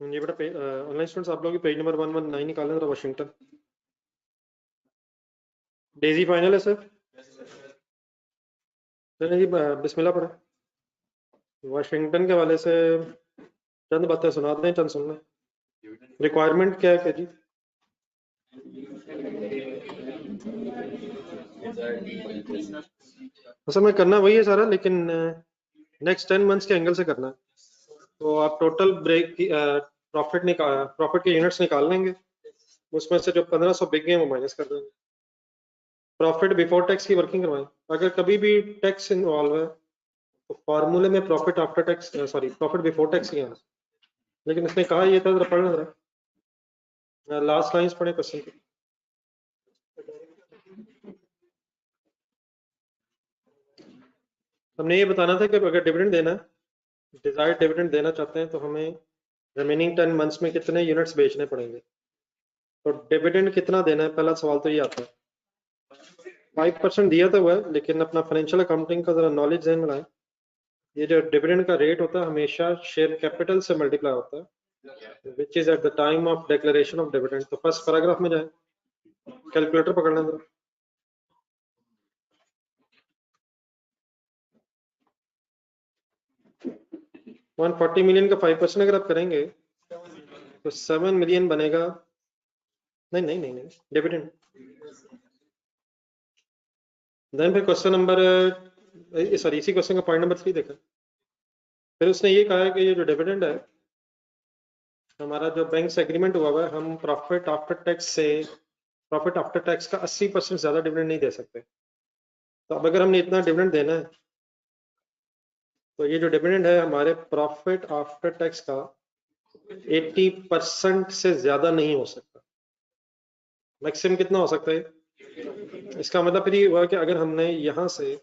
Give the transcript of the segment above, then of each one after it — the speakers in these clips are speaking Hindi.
ये बेटा ऑनलाइन स्टूडेंट्स आप लोग पेज नंबर 119 निकालें जरा। वाशिंगटन डेजी फाइनल है सर। चलिए जी बिस्मिल्लाह पढ़े। वाशिंगटन के वाले से चंद बातें सुना दें, चंद सुन लें। रिक्वायरमेंट क्या है जी? असल में करना वही है सारा, लेकिन नेक्स्ट 10 मंथ्स के एंगल से करना है। तो आप टोटल ब्रेक प्रॉफिट के यूनिट्स निकाल लेंगे, उसमें से जो 1500 बिक गए वो माइनस कर देंगे। प्रॉफिट बिफोर टैक्स की वर्किंग करवाएं। अगर कभी भी टैक्स इन्वॉल्व है तो फॉर्मूले में profit after tax profit before tax ही है, लेकिन इसने कहा ये था, जरा पढ़ना जरा लास्ट लाइंस पढ़े क्वेश्चन की। हमने ये बताना था कि अगर डिविडेंड देना है, डिजायर्ड डिविडेंड देना चाहते हैं, तो हमें रिमेनिंग 10 मंथ्स में कितने यूनिट्स बेचने पड़ेंगे। तो डिविडेंड कितना देना है, पहला सवाल तो ये आता है। 5% दिया तो हुआ है, लेकिन अपना फाइनेंशियल अकाउंटिंग का जरा नॉलेज ध्यान में लाएं। ये जो डिविडेंड का रेट होता है हमेशा शेयर कैपिटल से मल्टीप्लाई होता है, which is at the time of declaration of dividend. तो फर्स्ट पैराग्राफ में जाए, कैलकुलेटर पकड़ना जरा। 140 मिलियन का 5% अगर आप करेंगे तो 7 मिलियन बनेगा। नहीं नहीं नहीं नहीं, डिविडेंड। देन फिर क्वेश्चन नंबर सॉरी इसी क्वेश्चन का पॉइंट नंबर 3 देखा। फिर उसने ये कहा है कि ये जो डिविडेंड है, हमारा जो बैंक से एग्रीमेंट हुआ हुआ है, हम प्रॉफिट आफ्टर टैक्स का 80% ज्यादा डिविडेंड नहीं दे सकते। तो अब अगर हमने इतना डिविडेंड देना है, तो ये जो डिविडेंड है हमारे प्रॉफिट आफ्टर टैक्स का 80% से ज्यादा नहीं हो सकता। मैक्सिमम कितना हो सकता है? इसका मतलब फिर ये हुआ कि अगर हमने यहां से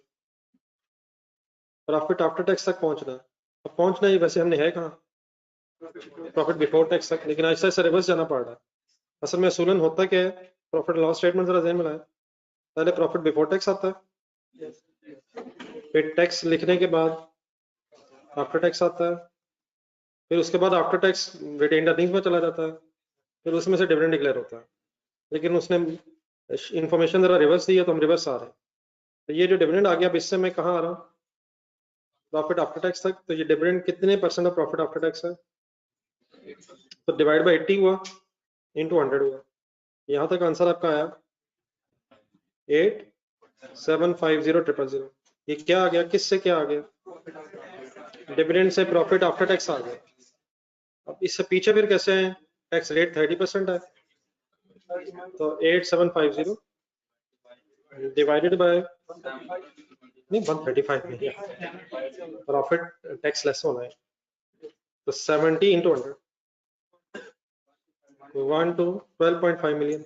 प्रॉफिट आफ्टर टैक्स तक पहुंचना है, अब पहुंचना ही वैसे हमने है कहाँ, प्रॉफिट बिफोर टैक्स तक, लेकिन ऐसा ऐसा रिवर्स जाना पड़ रहा है। असल में असूलन होता क्या है, प्रॉफिट लॉस स्टेटमेंट जरा ध्यान में लाए। पहले प्रॉफिट बिफोर टैक्स आता है, फिर टैक्स लिखने के बाद आफ्टर टैक्स आता है, फिर उसके बाद आफ्टर टैक्स रिटेन्ड अर्निंग्स में चला जाता है, फिर उसमें से डिविडेंड डिक्लेयर होता है। लेकिन उसने इंफॉर्मेशन जरा रिवर्स दी है, तो हम रिवर्स आ रहे हैं। तो ये जो डिविडेंड आ गया, अब इससे मैं कहाँ आ रहा हूँ, प्रॉफिट आफ्टर टैक्स तक। तो ये डिविडेंड कितने percent of profit after tax है, तो डिवाइड बाई 80 हुआ, इंटू 100 हुआ। यहाँ तक आंसर आपका आया 8,750,000। ये क्या आ गया, किससे क्या आ गया, डिविडेंड से प्रॉफिट आफ्टर टैक्स आ गया। अब इससे पीछे फिर कैसे है, टैक्स रेट 30% है, तो 8750 डिवाइडेड बाय, नहीं 135 नहीं है, प्रॉफिट टैक्स लेस होना है, तो 70 into 100, 1 to 12.5 million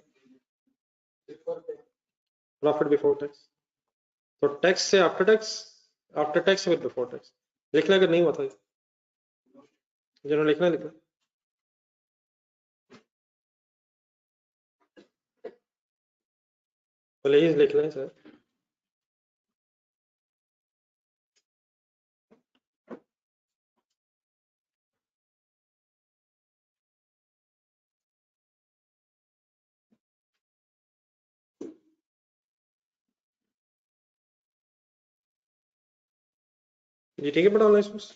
profit before tax. तो टैक्स से after tax, after tax with before tax. लिखना अगर नहीं हुआ था, जिन्होंने लिखना लिखा। प्लीज लिख लें सर। जी ठीक है बेटा, ऑनलाइन सोर्स।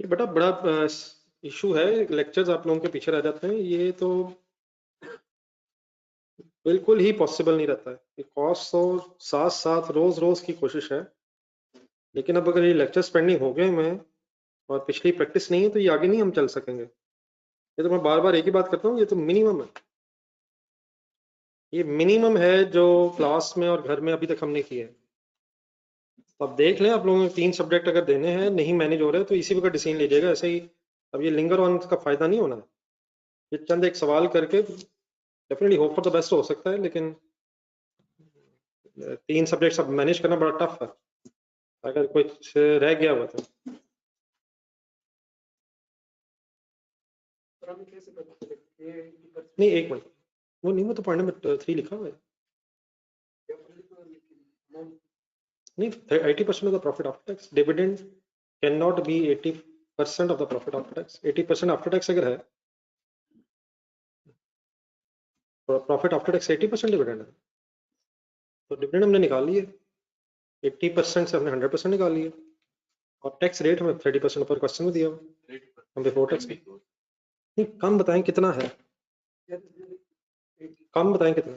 ये बेटा बड़ा इशू है, लेक्चर्स आप लोगों के पीछे रह जाते हैं, ये तो बिल्कुल ही पॉसिबल नहीं रहता है। कॉस्ट तो साथ साथ रोज रोज की कोशिश है, लेकिन अब अगर ये लेक्चर्स पेंडिंग हो गए हुए हैं और पिछली प्रैक्टिस नहीं है तो ये आगे नहीं हम चल सकेंगे। ये तो मैं बार बार एक ही बात करता हूँ, ये तो मिनिमम है, ये मिनिमम है जो क्लास में और घर में अभी तक हमने किया है। तो अब देख लें, आप लोगों ने 3 सब्जेक्ट अगर देने हैं, नहीं मैनेज हो रहे तो इसी वक्त डिसीजन लीजिएगा ऐसे ही। अब ये लिंगर ऑन का फायदा नहीं होना है, ये चंद एक सवाल करके definitely hope for the best हो सकता है, लेकिन 3 सब्जेक्ट सब मैनेज करना बड़ा टफ है अगर कुछ रह गया हुआ तो। नहीं एक मिनट, वो नहीं, वो तो पढ़ने में 3 लिखा हुआ है। नहीं, 80% of the profit after tax dividend can not be 80% of the profit after tax. 80% after tax अगर है, प्रॉफिट आफ्टर टैक्स 80% डिविडेंड है, तो डिविडेंड हमने निकाल लिए 80% से, हमने 100% निकाल लिए, और टैक्स रेट हमें 30% पर क्वेश्चन में दिया हुआ, हम बिफोर टैक्स नहीं। कम बताएं कितना है, कम बताएं कितना।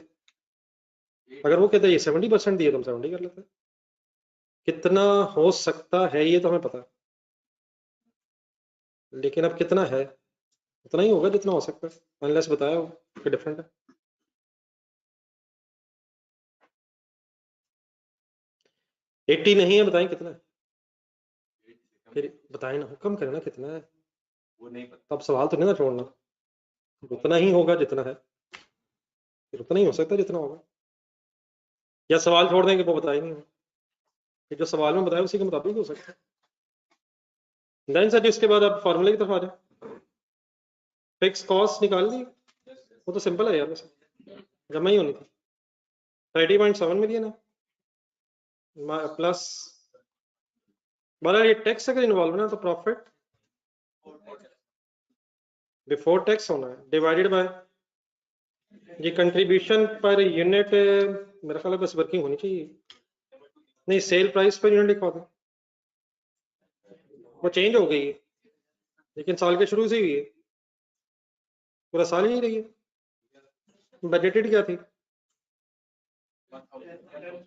अगर वो कहते हैं ये 70% दिए तो हम 70 कर लेते हैं। कितना हो सकता है ये तो हमें पता है, लेकिन अब कितना है, उतना ही होगा जितना हो सकता है, अनलेस बताया हो कि डिफरेंट है। एट्टी नहीं है, बताएं कितना है, फिर बताएं ना, हुक्म करें ना कितना है। वो नहीं पता, अब सवाल तो नहीं ना छोड़ना, उतना ही होगा जितना है, फिर उतना ही हो सकता है जितना होगा, या सवाल छोड़ देंगे वो बताए नहीं हो, जो सवाल में बताया उसी के मुताबिक हो सकता है। देन सर इसके बाद आप फॉर्मूले की तरफ आ जाए। फिक्स कॉस्ट निकाल दी, वो तो सिंपल है यार, वैसे जमा ही होनी थी। 30.7 मिलियन है प्लस, बड़ा ये टैक्स अगर इन्वॉल्व है ना तो प्रॉफिट बिफोर टैक्स होना है डिवाइडेड बाय ये कंट्रीब्यूशन पर यूनिट, मेरा ख्याल है बस वर्किंग होनी चाहिए। नहीं, सेल प्राइस पर यूनिट लिखवा दो, वो चेंज हो गई है लेकिन साल के शुरू से ही हुई है, पूरा साल ही नहीं रही है। बजटेड क्या थी,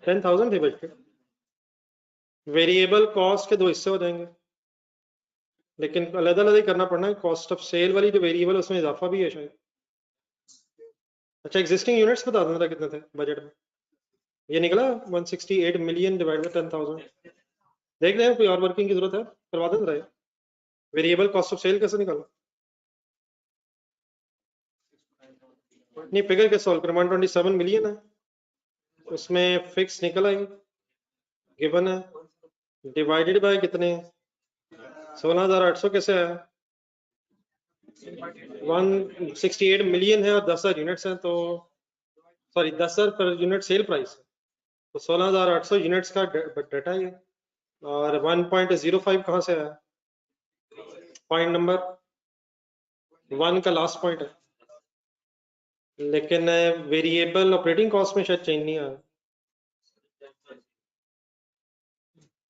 10,000 थी बजटेड। वेरिएबल कॉस्ट के 2 हिस्से हो जाएंगे, लेकिन अलग अलग ही करना पड़ना है। कॉस्ट ऑफ सेल वाली जो वेरिएबल उसमें इजाफा भी है शायद। अच्छा, एग्जिस्टिंग यूनिट्स बता देना कितने थे बजट में, ये निकला 168 मिलियन डिवाइड बाय 10,000। देख रहे हैं कोई और वर्किंग की जरूरत है, करवा दें रहे। वेरिएबल कॉस्ट ऑफ सेल कैसे निकाला, नहीं फिगर कैसे सॉल्व करें। 127 मिलियन है, उसमें फिक्स निकल आई गिवन है, डिवाइडेड बाय कितने, 16,800 कैसे आया, 168 मिलियन है और 10,000 यूनिट्स हैं, तो sorry 10,000 per unit sale price है, तो 16,800 यूनिट्स का डाटा है। और 1.05 कहाँ से आया, पॉइंट नंबर 1 का लास्ट पॉइंट है, लेकिन वेरिएबल ऑपरेटिंग कॉस्ट में शायद चेंज नहीं आया,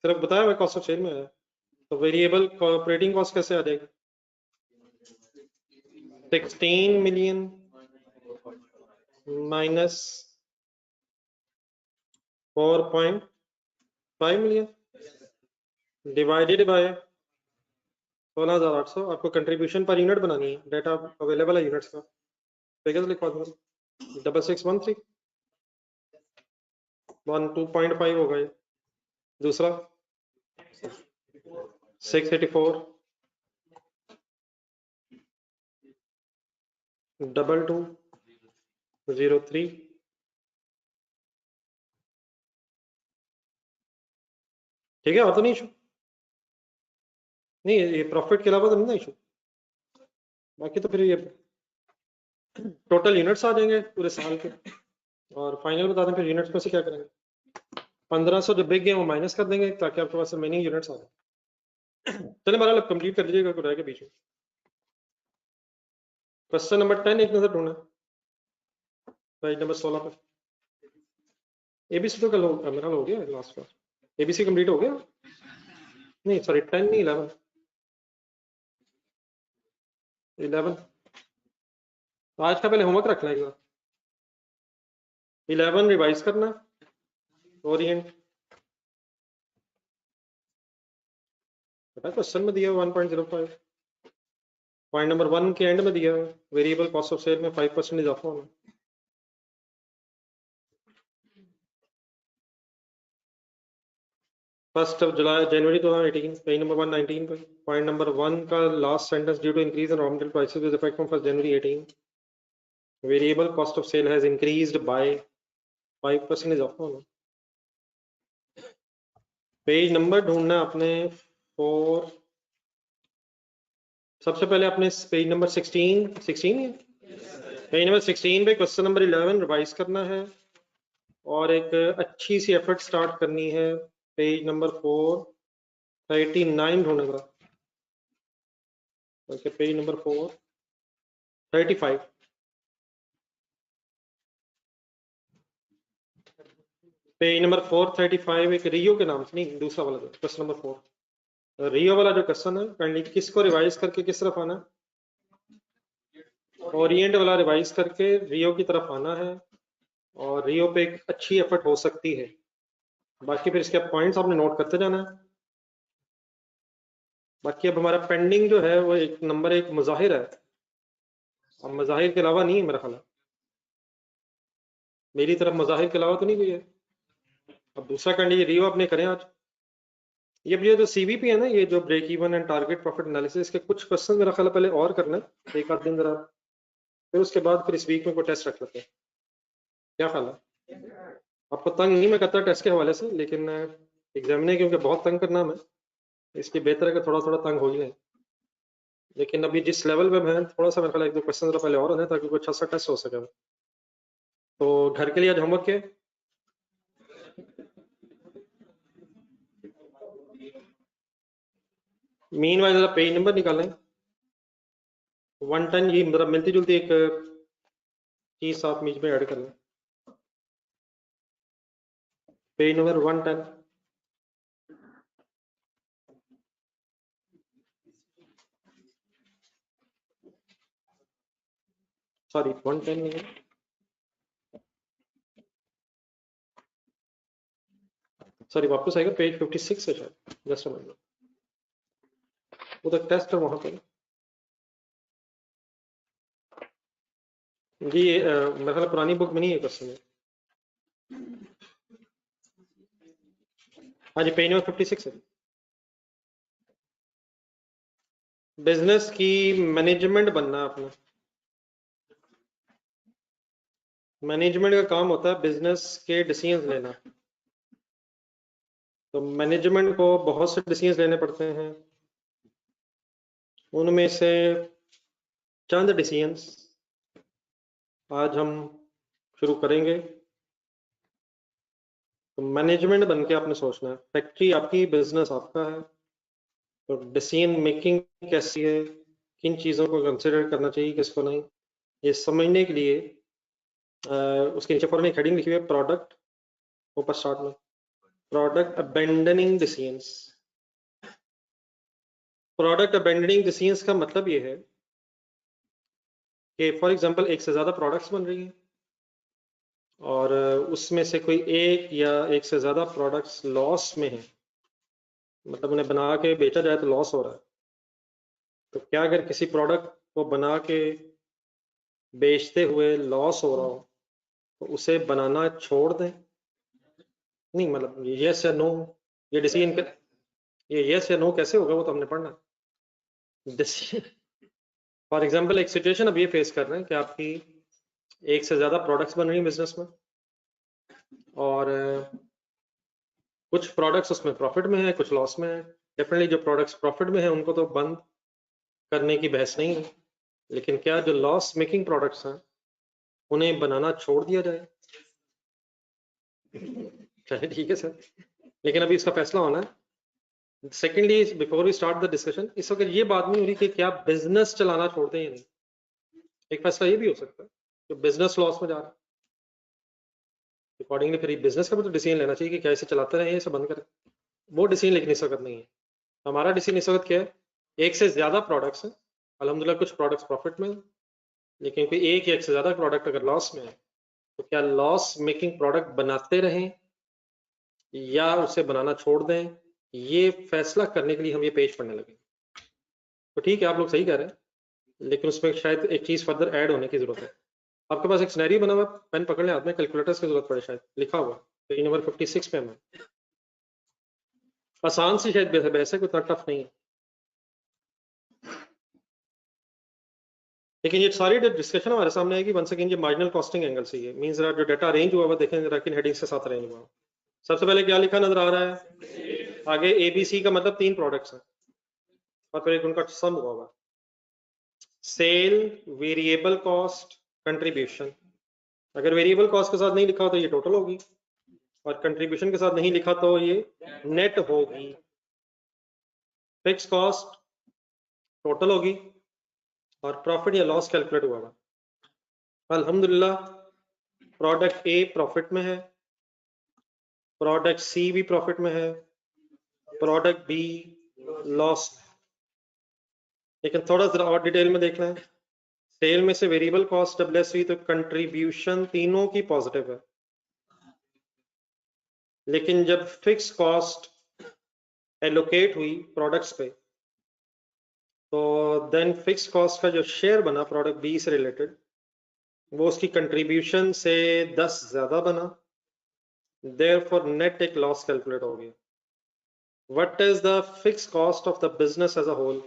सिर्फ बताया हुआ कॉस्ट ऑफ सेल में आया। तो वेरिएबल ऑपरेटिंग कॉस्ट कैसे आ जाएगी, 16 million minus 4.5 million divided by 16,800। आपको कंट्रीब्यूशन पर यूनिट बनानी है, डाटा अवेलेबल है यूनिट्स का, फिगर्स लिखवा दूंगा। 6613 2.5 हो गए, दूसरा 684 2203। ठीक है, और तो नहीं इशू, नहीं ये प्रॉफिट के अलावा तो नहीं ना इशू, बाकी तो फिर ये टोटल यूनिट्स आ जाएंगे पूरे साल के, और फाइनल बता दें फिर यूनिट्स में से क्या करेंगे। 1500 जो बिक गए वो माइनस कर देंगे ताकि आपके पास रिमेनिंग यूनिट्स आ जाए। चलिए बहरहाल अब कंप्लीट कर लीजिएगा, कुछ रहेगा बीच में। क्वेश्चन नंबर 10 एक नजर ढूंढना, पेज नंबर 16 पर। एबीसी तो कल मेरा हो गया लास्ट बार, एबीसी कंप्लीट हो गया, नहीं सॉरी 10 नहीं 11 आज का पहले होमवर्क रखना है, 11 रिवाइज करना, ओरिएंट पता है क्वेश्चन में दिया 1.05, पॉइंट नंबर 1 के एंड में दिया वेरिएबल कॉस्ट ऑफ सेल में 5% इजाफा होना। First of July January 2018, page number 119 पे पॉइंट नंबर 1 का last sentence, due to increase in raw material prices with effect from 1 January 18, variable cost of sale has increased by 5% इजाफा होना। पेज नंबर ढूंढना आपने 4, सबसे पहले आपने पेज नंबर 16 है, पेज नंबर 16 पे क्वेश्चन नंबर 11 रिवाइज करना है और एक अच्छी सी एफर्ट स्टार्ट करनी है। पेज नंबर 439 ढूंढने का, okay, page number 435, page number 435 एक रियो के नाम से, नहीं दूसरा वाला क्वेश्चन नंबर 4, रियो वाला जो क्वेश्चन है काइंडली किसको रिवाइज करके किस तरफ आना है, ओरिएंट वाला रिवाइज करके रियो की तरफ आना है और रियो पे एक अच्छी एफर्ट हो सकती है। बाकी फिर इसके पॉइंट्स आपने नोट करते जाना है। बाकी अब हमारा पेंडिंग जो है वो एक नंबर 1 मुजाहिर है, अब मज़ाहिर के अलावा नहीं है मेरा ख्याल, मेरी तरफ मज़ाहिर के अलावा तो नहीं कोई है। अब दूसरा कैंडिडेट रियो आपने करें आज। ये जो सीवीपी है ना, ये जो break even and target profit analysis के कुछ क्वेश्चन मेरा ख्याल पहले और करना है, एक आध दिन जरा, फिर उसके बाद फिर इस वीक में कोई टेस्ट रख लेते हैं, क्या ख्याल है? आपको तंग नहीं मैं करता टेस्ट के हवाले से, लेकिन एग्जामिनर क्योंकि बहुत तंग करना है, इसलिए बेहतर है कि थोड़ा थोड़ा तंग हो ही जाए। लेकिन अभी जिस लेवल पे मैं थोड़ा सा मेरे ख्याल एक दो क्वेश्चन पहले और होने ताकि कुछ अच्छा सा टेस्ट हो सके। तो घर के लिए आज होमवर्क क्या है? मीन वाइज पेज नंबर निकालें 110, ये मतलब मिलती जुलती एक चीज आप बीच में ऐड कर लें। पेज नंबर 110, सॉरी 110 नहीं है, सॉरी वापस आएगा पेज 56 है शायद, जस्ट अ मिनट, वो तो टेस्ट है वहां पर जी। मेरे ख्याल पुरानी बुक में नहीं है क्वेश्चन, हाँ जी पेज नंबर 56 है। बिजनेस की मैनेजमेंट बनना अपना, मैनेजमेंट का काम होता है बिजनेस के डिसीजंस लेना। तो मैनेजमेंट को बहुत से डिसीजंस लेने पड़ते हैं, उनमें से चंद डिसीजंस आज हम शुरू करेंगे। तो मैनेजमेंट बन के आपने सोचना है, फैक्ट्री आपकी, बिजनेस आपका है, तो डिसीजन मेकिंग कैसी है, किन चीज़ों को कंसिडर करना चाहिए किसको नहीं, ये समझने के लिए उसके नीचे फॉरन एक हेडिंग लिखी हुई है प्रोडक्ट, ऊपर स्टार्ट में product abandoning decisions. Product abandoning decisions का मतलब ये है कि फॉर एग्जांपल एक से ज़्यादा प्रोडक्ट्स बन रही हैं और उसमें से कोई एक या एक से ज़्यादा प्रोडक्ट्स लॉस में है, मतलब उन्हें बना के बेचा जाए तो लॉस हो रहा है। तो क्या अगर किसी प्रोडक्ट को बना के बेचते हुए लॉस हो रहा हो तो उसे बनाना छोड़ दें? नहीं, मतलब यस या नो, ये डिसीजन कर, ये यस या नो कैसे होगा वो तो हमने पढ़ना। फॉर एग्जांपल एक सिचुएशन अब ये फेस कर रहे हैं कि आपकी एक से ज़्यादा प्रोडक्ट्स बन रही हैं बिजनेस में और कुछ प्रोडक्ट्स उसमें प्रॉफिट में है, कुछ लॉस में है। डेफिनेटली जो प्रोडक्ट्स प्रॉफिट में है उनको तो बंद करने की बहस नहीं है, लेकिन क्या जो लॉस मेकिंग प्रोडक्ट्स हैं उन्हें बनाना छोड़ दिया जाए? चलिए ठीक है सर, लेकिन अभी इसका फैसला होना है। Secondly before we start the discussion, इस वक्त ये बात नहीं हो रही कि क्या बिजनेस चलाना छोड़ते हैं या नहीं। एक फैसला ये भी हो सकता है कि बिजनेस लॉस में जा रहा है, अकॉर्डिंगली फिर बिजनेस का भी तो डिसीजन लेना चाहिए कि क्या इसे चलाते रहे इसे बंद करें। वो डिसीजन लेकिन इस वक्त नहीं है। हमारा डिसीजन इस वक्त क्या है, एक से ज्यादा प्रोडक्ट्स हैं, अल्हम्दुलिल्लाह कुछ प्रोडक्ट्स प्रॉफिट में, लेकिन कोई एक या एक से ज्यादा प्रोडक्ट अगर लॉस में है तो क्या लॉस मेकिंग प्रोडक्ट बनाते रहें या उसे बनाना छोड़ दें, ये फैसला करने के लिए हम ये पेज पढ़ने लगे। तो ठीक है, आप लोग सही कह रहे हैं, लेकिन उसमें शायद एक चीज फर्दर ऐड होने की जरूरत है। आपके पास एक सिनेरियो बना हुआ, पेन पकड़ लें, हाथ में कैलकुलेटर्स की जरूरत पड़े, शायद लिखा हुआ पेज नंबर 56 पे हमें। आसान सी शायद वैसे कोई इतना टफ नहीं है, लेकिन ये सारी डिस्कशन हमारे सामने आएगी वंस अगेन ये मार्जिनल कॉस्टिंग एंगल से। ये मींस जरा जो डाटा अरेंज हुआ देखें जरा किन हेडिंग्स के साथ अरेंज हुआ। सबसे पहले क्या लिखा नजर आ रहा है, आगे ABC का मतलब 3 प्रोडक्ट्स हैं और फिर एक उनका सम हुआ हुआ, सेल, वेरिएबल कॉस्ट, कंट्रीब्यूशन। अगर वेरिएबल कॉस्ट के साथ नहीं लिखा हो तो ये टोटल होगी, और कंट्रीब्यूशन के साथ नहीं लिखा तो ये नेट होगी। फिक्स कॉस्ट टोटल होगी, और प्रॉफिट या लॉस कैलकुलेट हुआ हुआ। अल्हम्दुलिल्लाह प्रोडक्ट ए प्रॉफिट में है, प्रोडक्ट सी भी प्रॉफिट में है, प्रोडक्ट बी लॉस। लेकिन थोड़ा जरा और डिटेल में देखना है, सेल में से वेरिएबल कॉस्ट जब लेस हुई तो कंट्रीब्यूशन तीनों की पॉजिटिव है, लेकिन जब फिक्स कॉस्ट एलोकेट हुई प्रोडक्ट्स पे तो देन फिक्स कॉस्ट का जो शेयर बना प्रोडक्ट बी से रिलेटेड वो उसकी कंट्रीब्यूशन से 10 ज्यादा बना, देयरफॉर नेट एक लॉस कैलकुलेट हो गया। What is the fix cost of the business as a whole?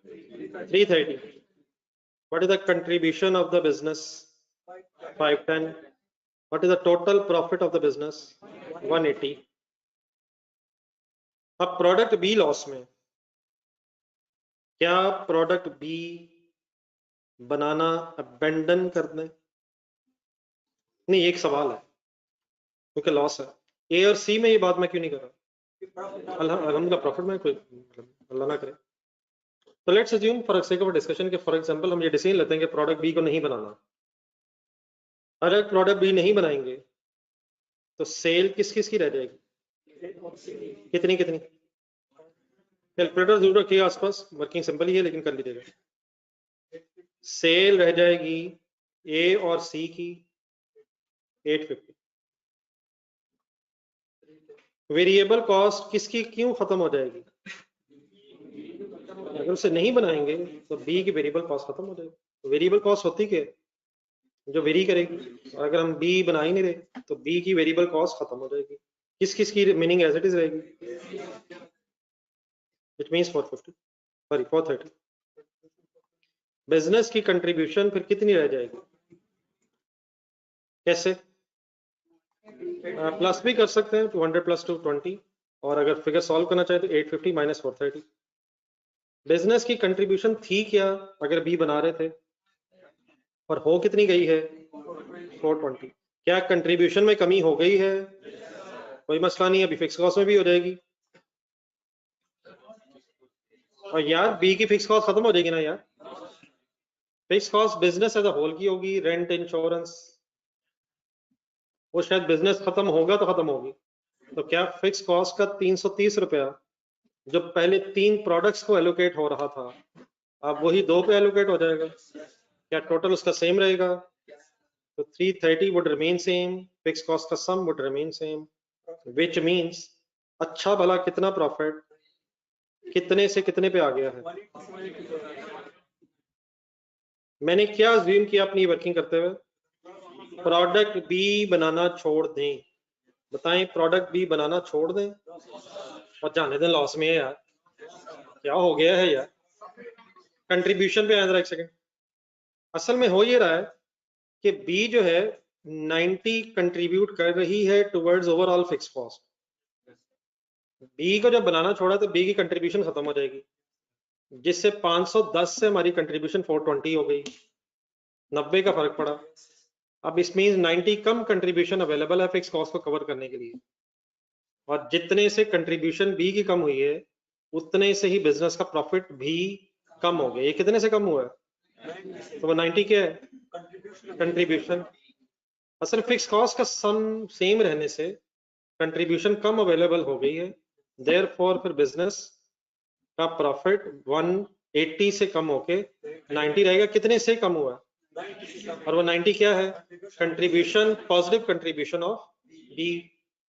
330. What is the contribution of the business? 510. What is the total profit of the business? 180. अब प्रोडक्ट बी लॉस में, क्या प्रोडक्ट बी बनाना अबेंडन कर दें? नहीं, एक सवाल है, क्योंकि लॉस है। ए और सी में ये बात मैं क्यों नहीं कर रहा? अल्हम्दुलिल्लाह प्रॉफिट में कोई अल्लाह ना करे। तो let's assume for sake of discussion के फॉर एग्जांपल हम ये डिसीजन लेते हैं कि प्रोडक्ट बी को नहीं बनाना। अगर प्रोडक्ट बी नहीं बनाएंगे तो सेल किस किस की रह जाएगी? कितनी कितनी? कैलकुलेटर जरूर रखिएगा आसपास, वर्किंग सिंपल ही है लेकिन कर लीजिएगा। सेल रह जाएगी ए और सी की 850। वेरिएबल कॉस्ट किसकी क्यों खत्म हो जाएगी? अगर उसे नहीं बनाएंगे तो बी की वेरिएबल कॉस्ट खत्म हो जाएगी। वेरिएबल कॉस्ट होती क्या है? जो वेरी करेगी। और अगर हम बी बना ही नहीं रहे तो बी की वेरिएबल कॉस्ट खत्म हो जाएगी। किस किस की मीनिंग एज इट इज रहेगी? It means 450, sorry 430। बिजनेस की कंट्रीब्यूशन फिर कितनी रह जाएगी? कैसे? प्लस भी कर सकते हैं, 200 प्लस 220, और अगर फिगर सॉल्व करना चाहे तो 850 माइनस 430। बिजनेस की कंट्रीब्यूशन थी क्या अगर बी बना रहे थे, और हो कितनी गई है? 420। क्या कंट्रीब्यूशन में कमी हो गई है? कोई मसला नहीं है, अभी फिक्स कॉस्ट में भी हो जाएगी। और यार बी की फिक्स कॉस्ट खत्म हो जाएगी ना यार। Fix cost business as a whole की होगी, रेंट, इंश्योरेंस, वो शायद बिजनेस खत्म होगा तो खत्म होगी। तो क्या फिक्स कॉस्ट का 330 रुपया जो पहले 3 प्रोडक्ट्स को एलोकेट हो रहा था अब वही 2 पे एलोकेट हो जाएगा? क्या टोटल उसका सेम रहेगा? तो 330 would remain same, fix cost का sum would remain same, which means अच्छा भला कितना प्रॉफिट कितने से कितने पे आ गया है? मैंने क्या अज्यूम किया अपनी वर्किंग करते हुए? प्रोडक्ट बी बनाना छोड़ दें। बताएं, प्रोडक्ट बी बनाना छोड़ दें और जाने दें लॉस में है यार। क्या हो गया है यार? कंट्रीब्यूशन पे आया जरा एक सेकंड। असल में हो ये रहा है कि बी जो है 90 कंट्रीब्यूट कर रही है towards overall fix cost. B को जब बनाना छोड़ा तो बी की कंट्रीब्यूशन खत्म हो जाएगी, जिससे 510 से हमारी कंट्रीब्यूशन 420 हो गई, 90 का फर्क पड़ा। अब इस मींस 90 कम कंट्रीब्यूशन अवेलेबल है फिक्स कॉस्ट को कवर करने के लिए, और जितने से कंट्रीब्यूशन बी की कम हुई है उतने से ही बिजनेस का प्रॉफिट भी कम हो गया। ये कितने से कम हुआ है? तो वो 90 क्या है? कंट्रीब्यूशन। असल फिक्स कॉस्ट का सम सेम रहने से कंट्रीब्यूशन कम अवेलेबल हो गई है, देयरफॉर फिर बिजनेस का प्रॉफिट 180 से कम होके 90 रहेगा। कितने से कम हुआ? और वो 90 क्या है? Contribution, positive contribution of B.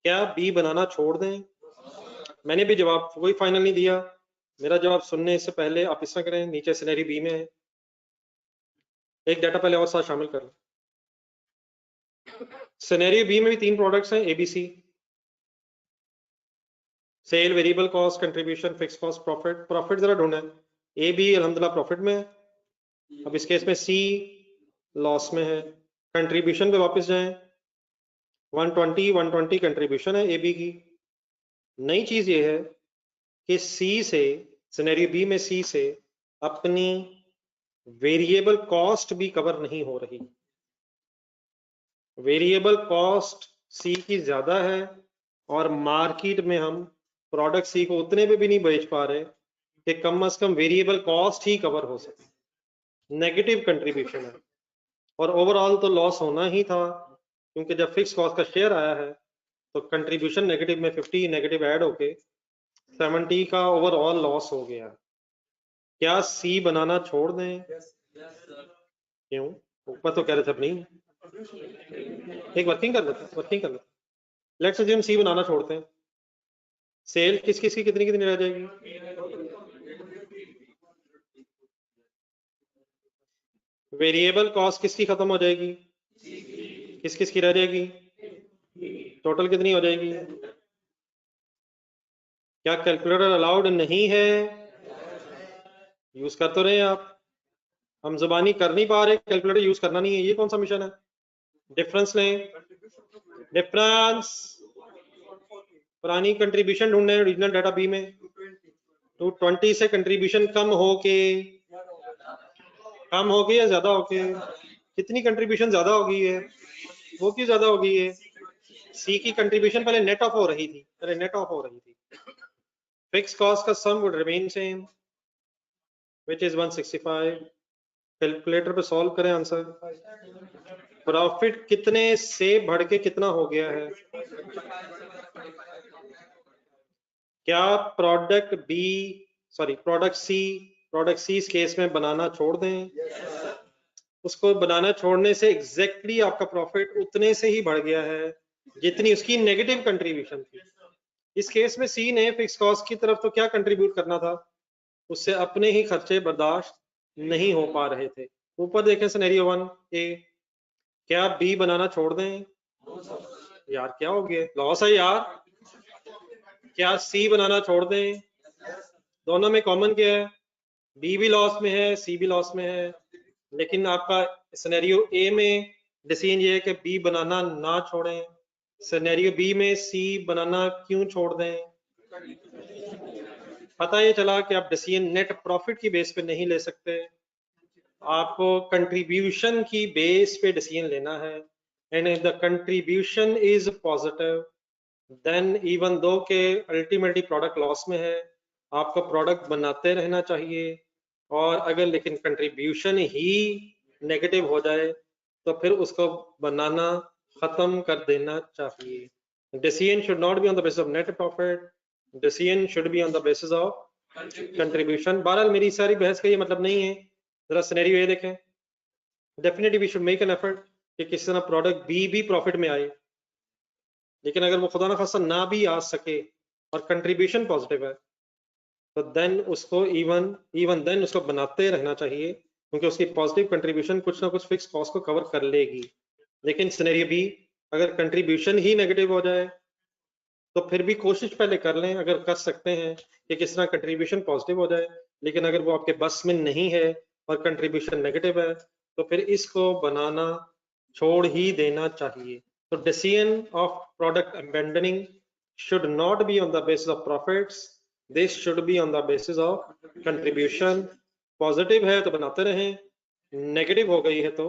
क्या बी बनाना छोड़ दें मैंने भी जवाब कोई फाइनल नहीं दिया, मेरा जवाब सुनने से पहले आप इस तरह करें, नीचे सिनेरियो बी में है, एक डाटा पहले और साथ शामिल कर लो। सिनेरियो बी में भी 3 प्रोडक्ट्स हैं, ABC, sale, variable cost, contribution, fix cost, profit. Profit जरा ढूंढे, ए बी अल्हम्दुलिल्लाह प्रॉफिट में है, अब इस केस में सी लॉस में है। कंट्रीब्यूशन पे वापस जाएं, 120 कंट्रीब्यूशन है ए बी की। नई चीज ये है कि सी से, सिनेरियो बी में सी से अपनी वेरिएबल कॉस्ट भी कवर नहीं हो रही। वेरिएबल कॉस्ट सी की ज्यादा है और मार्केट में हम प्रोडक्ट सी को उतने पे भी नहीं बेच पा रहे कि कम से कम वेरिएबल कॉस्ट ही कवर हो सके। नेगेटिव कंट्रीब्यूशन है और ओवरऑल तो लॉस होना ही था, क्योंकि जब फिक्स कॉस्ट का शेयर आया है तो कंट्रीब्यूशन नेगेटिव में 50 नेगेटिव ऐड होके 70 का ओवरऑल लॉस हो गया। क्या सी बनाना छोड़ दें? क्यों? ऊपर तो कह रहे थे अपनी, एक वर्किंग कर लेते, लेट्स अज्यूम सी बनाना छोड़ते हैं। सेल किस किस की कितनी कितनी रह जाएगी? वेरिएबल कॉस्ट किसकी खत्म हो जाएगी? किस किस की रह जाएगी? टोटल कितनी हो जाएगी? क्या कैलकुलेटर अलाउड नहीं है? यूज कर तो रहे हैं आप, हम जुबानी कर नहीं पा रहे, कैलकुलेटर यूज करना नहीं है, ये कौन सा मिशन है? डिफरेंस लें, डिफरेंस, पुरानी कंट्रीब्यूशन ढूंढने हैं ओरिजिनल डाटा बी में। 220 से कंट्रीब्यूशन कम होके या ज्यादा होके? कितनी कंट्रीब्यूशन ज्यादा हो गई है? वो क्यों ज्यादा हो गई है? सी की कंट्रीब्यूशन पहले नेट ऑफ हो रही थी, फिक्स कॉस्ट का sum would remain same which is 165। Calculator पे सॉल्व करें आंसर। प्रॉफिट कितने से बढ़ के कितना हो गया है? क्या प्रोडक्ट सी इस केस में बनाना छोड़ दें? उसको बनाना छोड़ने से एग्जैक्टली आपका प्रॉफिट उतने से ही बढ़ गया है जितनी उसकी नेगेटिव कंट्रीब्यूशन थी। इस केस में सी ने फिक्स कॉस्ट की तरफ तो क्या कंट्रीब्यूट करना था, उससे अपने ही खर्चे बर्दाश्त नहीं हो पा रहे थे। ऊपर देखें सिनेरियो 1 ए, क्या बी बनाना छोड़ दें? यार क्या हो गया, लॉस है यार। क्या सी बनाना छोड़ दें? दोनों में कॉमन क्या है? बी भी लॉस में है, सी भी लॉस में है, लेकिन आपका सिनेरियो ए में डिसीजन ये है कि बी बनाना ना छोड़ें, सिनेरियो बी में सी बनाना क्यों छोड़ दें? पता ये चला कि आप डिसीजन नेट प्रॉफिट की बेस पे नहीं ले सकते, आपको कंट्रीब्यूशन की बेस पे डिसीजन लेना है। And if the contribution is positive then even though के अल्टीमेटली प्रोडक्ट लॉस में है, आपको प्रोडक्ट बनाते रहना चाहिए। और अगर लेकिन कंट्रीब्यूशन ही नेगेटिव हो जाए तो फिर उसको बनाना खत्म कर देना चाहिए। Decision should not be on the basis of net profit, decision should be on the basis of contribution. बहरहाल मेरी सारी बहस का ये मतलब नहीं है, जरा सिनेरियो ये देखें। Definitely we should make an effort कि किसी तरह प्रोडक्ट बी भी प्रॉफिट में आए, लेकिन अगर वो खुदा ना खासा ना भी आ सके और कंट्रीब्यूशन पॉजिटिव है तो देन उसको इवन देन उसको बनाते रहना चाहिए, क्योंकि उसकी पॉजिटिव कंट्रीब्यूशन कुछ ना कुछ फिक्स कॉस्ट को कवर कर लेगी। लेकिन सिनेरियो बी, अगर कंट्रीब्यूशन ही नेगेटिव हो जाए तो फिर भी कोशिश पहले कर लें, अगर कर सकते हैं कि किस तरह कंट्रीब्यूशन पॉजिटिव हो जाए, लेकिन अगर वो आपके बस में नहीं है और कंट्रीब्यूशन नेगेटिव है तो फिर इसको बनाना छोड़ ही देना चाहिए। तो decision of product abandoning should not be on the basis of profits, this should be on the basis of contribution। Positive है तो बनाते रहें, नेगेटिव हो गई है तो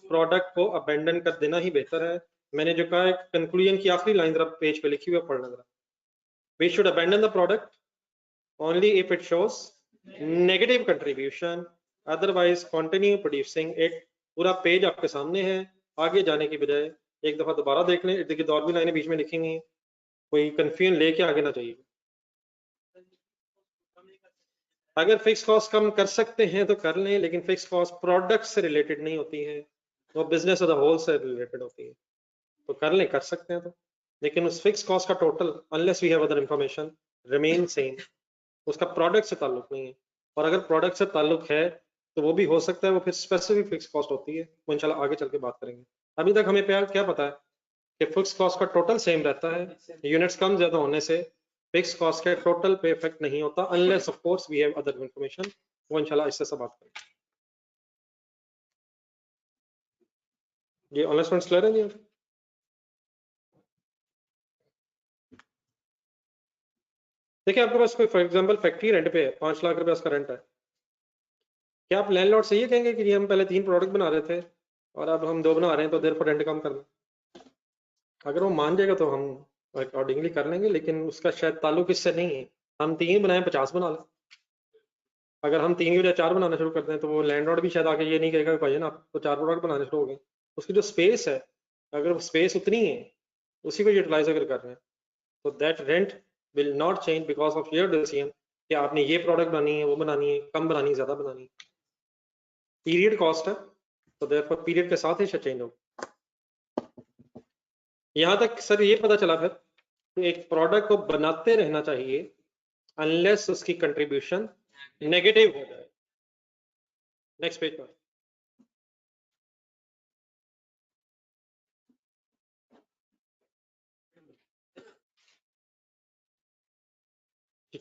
प्रोडक्ट को अबेंडन कर देना ही बेहतर है। मैंने जो कहा कंक्लूजन की आखिरी लाइन जरा पेज पे लिखी हुई है, पढ़ना जरा। We should abandon the product only if it shows negative contribution, otherwise continue producing it। पूरा पेज आपके सामने है, आगे जाने की बजाय एक दफा दोबारा देख लें, इर्द गिर्द और भी लाइनें बीच में लिखी हुई हैं, कोई कंफ्यूजन लेके आगे ना चाहिए। अगर फिक्स कॉस्ट कम कर सकते हैं तो कर लें, लेकिन फिक्स कॉस्ट प्रोडक्ट से रिलेटेड नहीं होती है, वो बिजनेस ऑफ द होल से रिलेटेड होती है। तो कर लें, कर सकते हैं तो, लेकिन उस फिक्स कॉस्ट का total unless we have other information remain same, उसका प्रोडक्ट से ताल्लुक नहीं है। और अगर प्रोडक्ट से ताल्लुक है तो वो भी हो सकता है वो फिर स्पेसिफिक फिक्स कॉस्ट होती है, वो इंशाल्लाह आगे चल के बात करेंगे। अभी तक हमें क्या पता है कि फिक्स कॉस्ट का टोटल सेम रहता है, यूनिट्स कम ज्यादा होने से फिक्स कॉस्ट के टोटल पे इफेक्ट नहीं होता, unless of course we have other information, वो इंशाल्लाह इससे सब बात करेंगे। ये ऑनलाइन स्टूडेंट्स क्लियर है नहीं? देखिए आपके पास कोई फॉर एग्जांपल फैक्ट्री रेंट पे है, 5 लाख रुपए उसका रेंट है, क्या आप लैंडलॉर्ड से ये कहेंगे कि हम पहले 3 प्रोडक्ट बना रहे थे और अब हम 2 बना रहे हैं तो देयर फॉर रेंट कम करना? अगर वो मान जाएगा तो हम अकॉर्डिंगली कर लेंगे, लेकिन उसका शायद ताल्लुक इससे नहीं है। हम 3 बनाए 50 बना लें, अगर हम 3 की बजाय 4 बनाना शुरू करते हैं तो वो लैंडलॉर्ड भी शायद आके ये नहीं कहेगा भाई ना आप तो 4 प्रोडक्ट बनाने शुरू हो गए। उसकी जो स्पेस है, अगर वो स्पेस उतनी है उसी को यूटिलाइज अगर कर रहे हैं तो that rent will not change because of your decision कि आपने ये प्रोडक्ट बनानी है, वो बनानी है, कम बनानी है, ज्यादा बनानी है। पीरियड कॉस्ट है तो देयरफॉर पीरियड के साथ ही चेंज होगा। यहाँ तक सर ये पता चला फिर कि एक प्रोडक्ट को बनाते रहना चाहिए अनलेस उसकी कंट्रीब्यूशन नेगेटिव हो जाए। नेक्स्ट पेज पर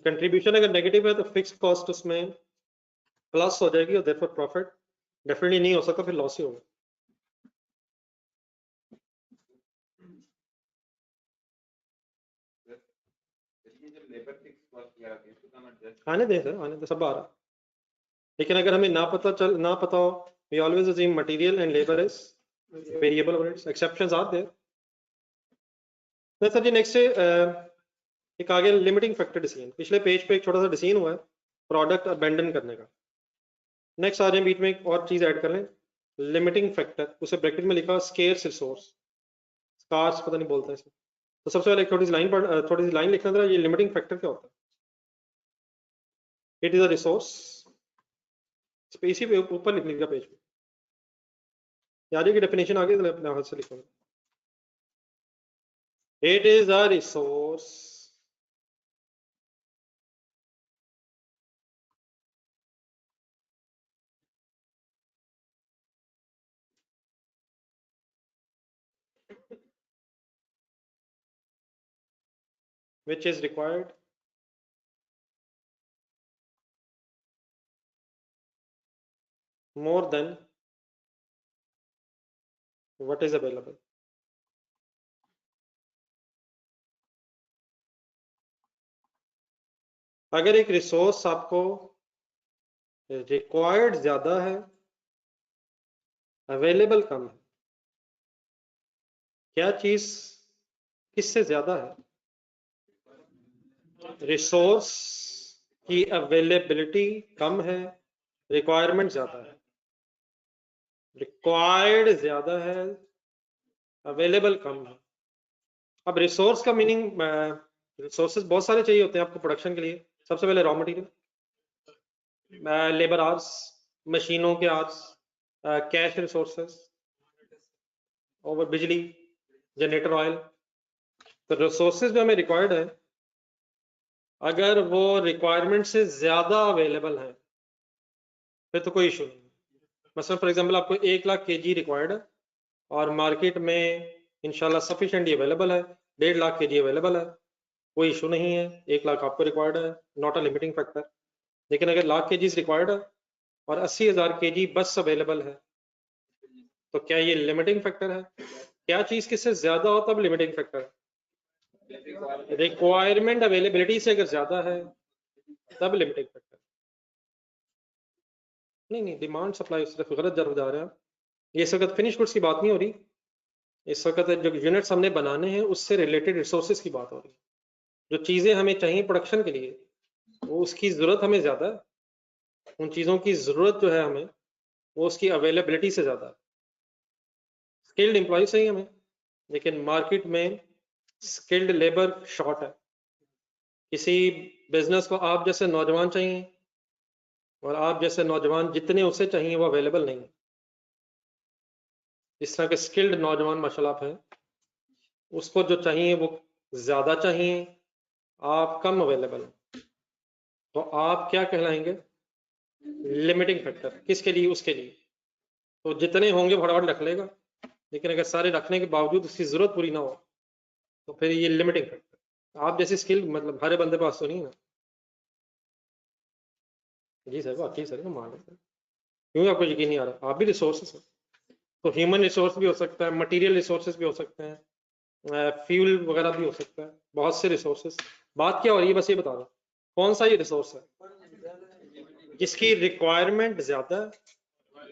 कंट्रीब्यूशन अगर नेगेटिव है तो फिक्स कॉस्ट उसमें प्लस हो जाएगी और देयरफॉर प्रॉफिट डेफिनेटली नहीं हो सकता, फिर लॉस ही होगा। आने दे सर, आने दे, सब आ रहा। लेकिन अगर हमें ना पता हो, we always assume material and labor is variable overheads, exceptions are there। तो सर जी नेक्स्ट एक आगे लिमिटिंग फैक्टर डिसीजन, पिछले पेज पे एक छोटा सा डिसीजन हुआ है प्रोडक्ट अबेंडन करने का। नेक्स्ट आ जाए बीच में एक और चीज ऐड कर लें, लिमिटिंग फैक्टर, उसे ब्रैकेट में लिखा स्केर्स रिसोर्स, स्कार्स पता नहीं बोलते हैं इसे। तो सबसे पहले एक थोड़ी सी लाइन लिखना था, ये लिमिटिंग फैक्टर क्या होता है? इट इज अ रिसोर्स, इसी पे ऊपर लिख लीजिएगा पेज पे, याद है कि डेफिनेशन आगे अपने हाथ से लिखूंगा। It is a resource which is required more than what is available। अगर एक रिसोर्स आपको रिक्वायर्ड ज्यादा है, अवेलेबल कम है, क्या चीज किससे ज्यादा है? रिसोर्स की अवेलेबिलिटी कम है, रिक्वायरमेंट ज्यादा है। रिक्वायर्ड ज्यादा है, अवेलेबल कम है। अब रिसोर्स का मीनिंग, रिसोर्सेज बहुत सारे चाहिए होते हैं आपको प्रोडक्शन के लिए। सबसे पहले रॉ मटेरियल, लेबर आवर्स, मशीनों के आवर्स, कैश रिसोर्सेज और बिजली, जनरेटर ऑयल। तो रिसोर्सेज जो हमें रिक्वायर्ड है, अगर वो रिक्वायरमेंट से ज्यादा अवेलेबल है फिर तो कोई इशू नहीं। मतलब फॉर एग्जांपल आपको 1 लाख केजी रिक्वायर्ड है और मार्केट में इंशाल्लाह सफिशिएंटली अवेलेबल है, 1.5 लाख केजी अवेलेबल है, कोई इशू नहीं है। 1 लाख आपको रिक्वायर्ड है, नॉट अ लिमिटिंग फैक्टर। लेकिन अगर लाख केजी रिक्वायर्ड है और 80,000 केजी बस अवेलेबल है तो क्या ये लिमिटिंग फैक्टर है? क्या चीज किससे ज्यादा हो तब लिमिटिंग फैक्टर है? रिक्वायरमेंट अवेलेबिलिटी से अगर ज्यादा है तब लिमिटिंग फैक्टर। नहीं, डिमांड सप्लाई सिर्फ गलत जरूर जा रहे हैं। ये इस वक्त फिनिश गुड्स की बात नहीं हो रही, इस वक्त जो यूनिट्स हमने बनाने हैं उससे रिलेटेड रिसोर्सेज की बात हो रही है। जो चीजें हमें चाहिए प्रोडक्शन के लिए वो उसकी जरूरत हमें ज्यादा है, उन चीजों की जरूरत जो है हमें वो उसकी अवेलेबिलिटी से ज्यादा है। स्किल्ड एम्प्लॉय चाहिए हमें, लेकिन मार्केट में स्किल्ड लेबर शॉर्ट है। किसी बिजनेस को आप जैसे नौजवान चाहिए और आप जैसे नौजवान जितने उसे चाहिए वो अवेलेबल नहीं है। इस तरह के स्किल्ड नौजवान माशाल्लाह हैं, उसको जो चाहिए वो ज्यादा चाहिए आप कम अवेलेबल, तो आप क्या कहलाएंगे? Limiting factor. किसके लिए? उसके लिए। तो जितने होंगे फटाफट रख लेगा, लेकिन अगर सारे रखने के बावजूद उसकी जरूरत पूरी ना हो तो फिर ये लिमिटिंग फैक्टर। आप जैसी स्किल मतलब हर बंदे पास तो नहीं है ना। जी सर, वाकई सर मान लेते हैं। क्यों आपको यकीन नहीं आ रहा? आप भी रिसोर्सेस हैं, तो ह्यूमन रिसोर्स भी हो सकता है, मटेरियल रिसोर्सेज भी हो सकते हैं, फ्यूल वगैरह भी हो सकता है, बहुत से रिसोर्सेज। बात क्या हो रही है बस ये बता दो, कौन सा ये रिसोर्स है जिसकी रिक्वायरमेंट ज्यादा है,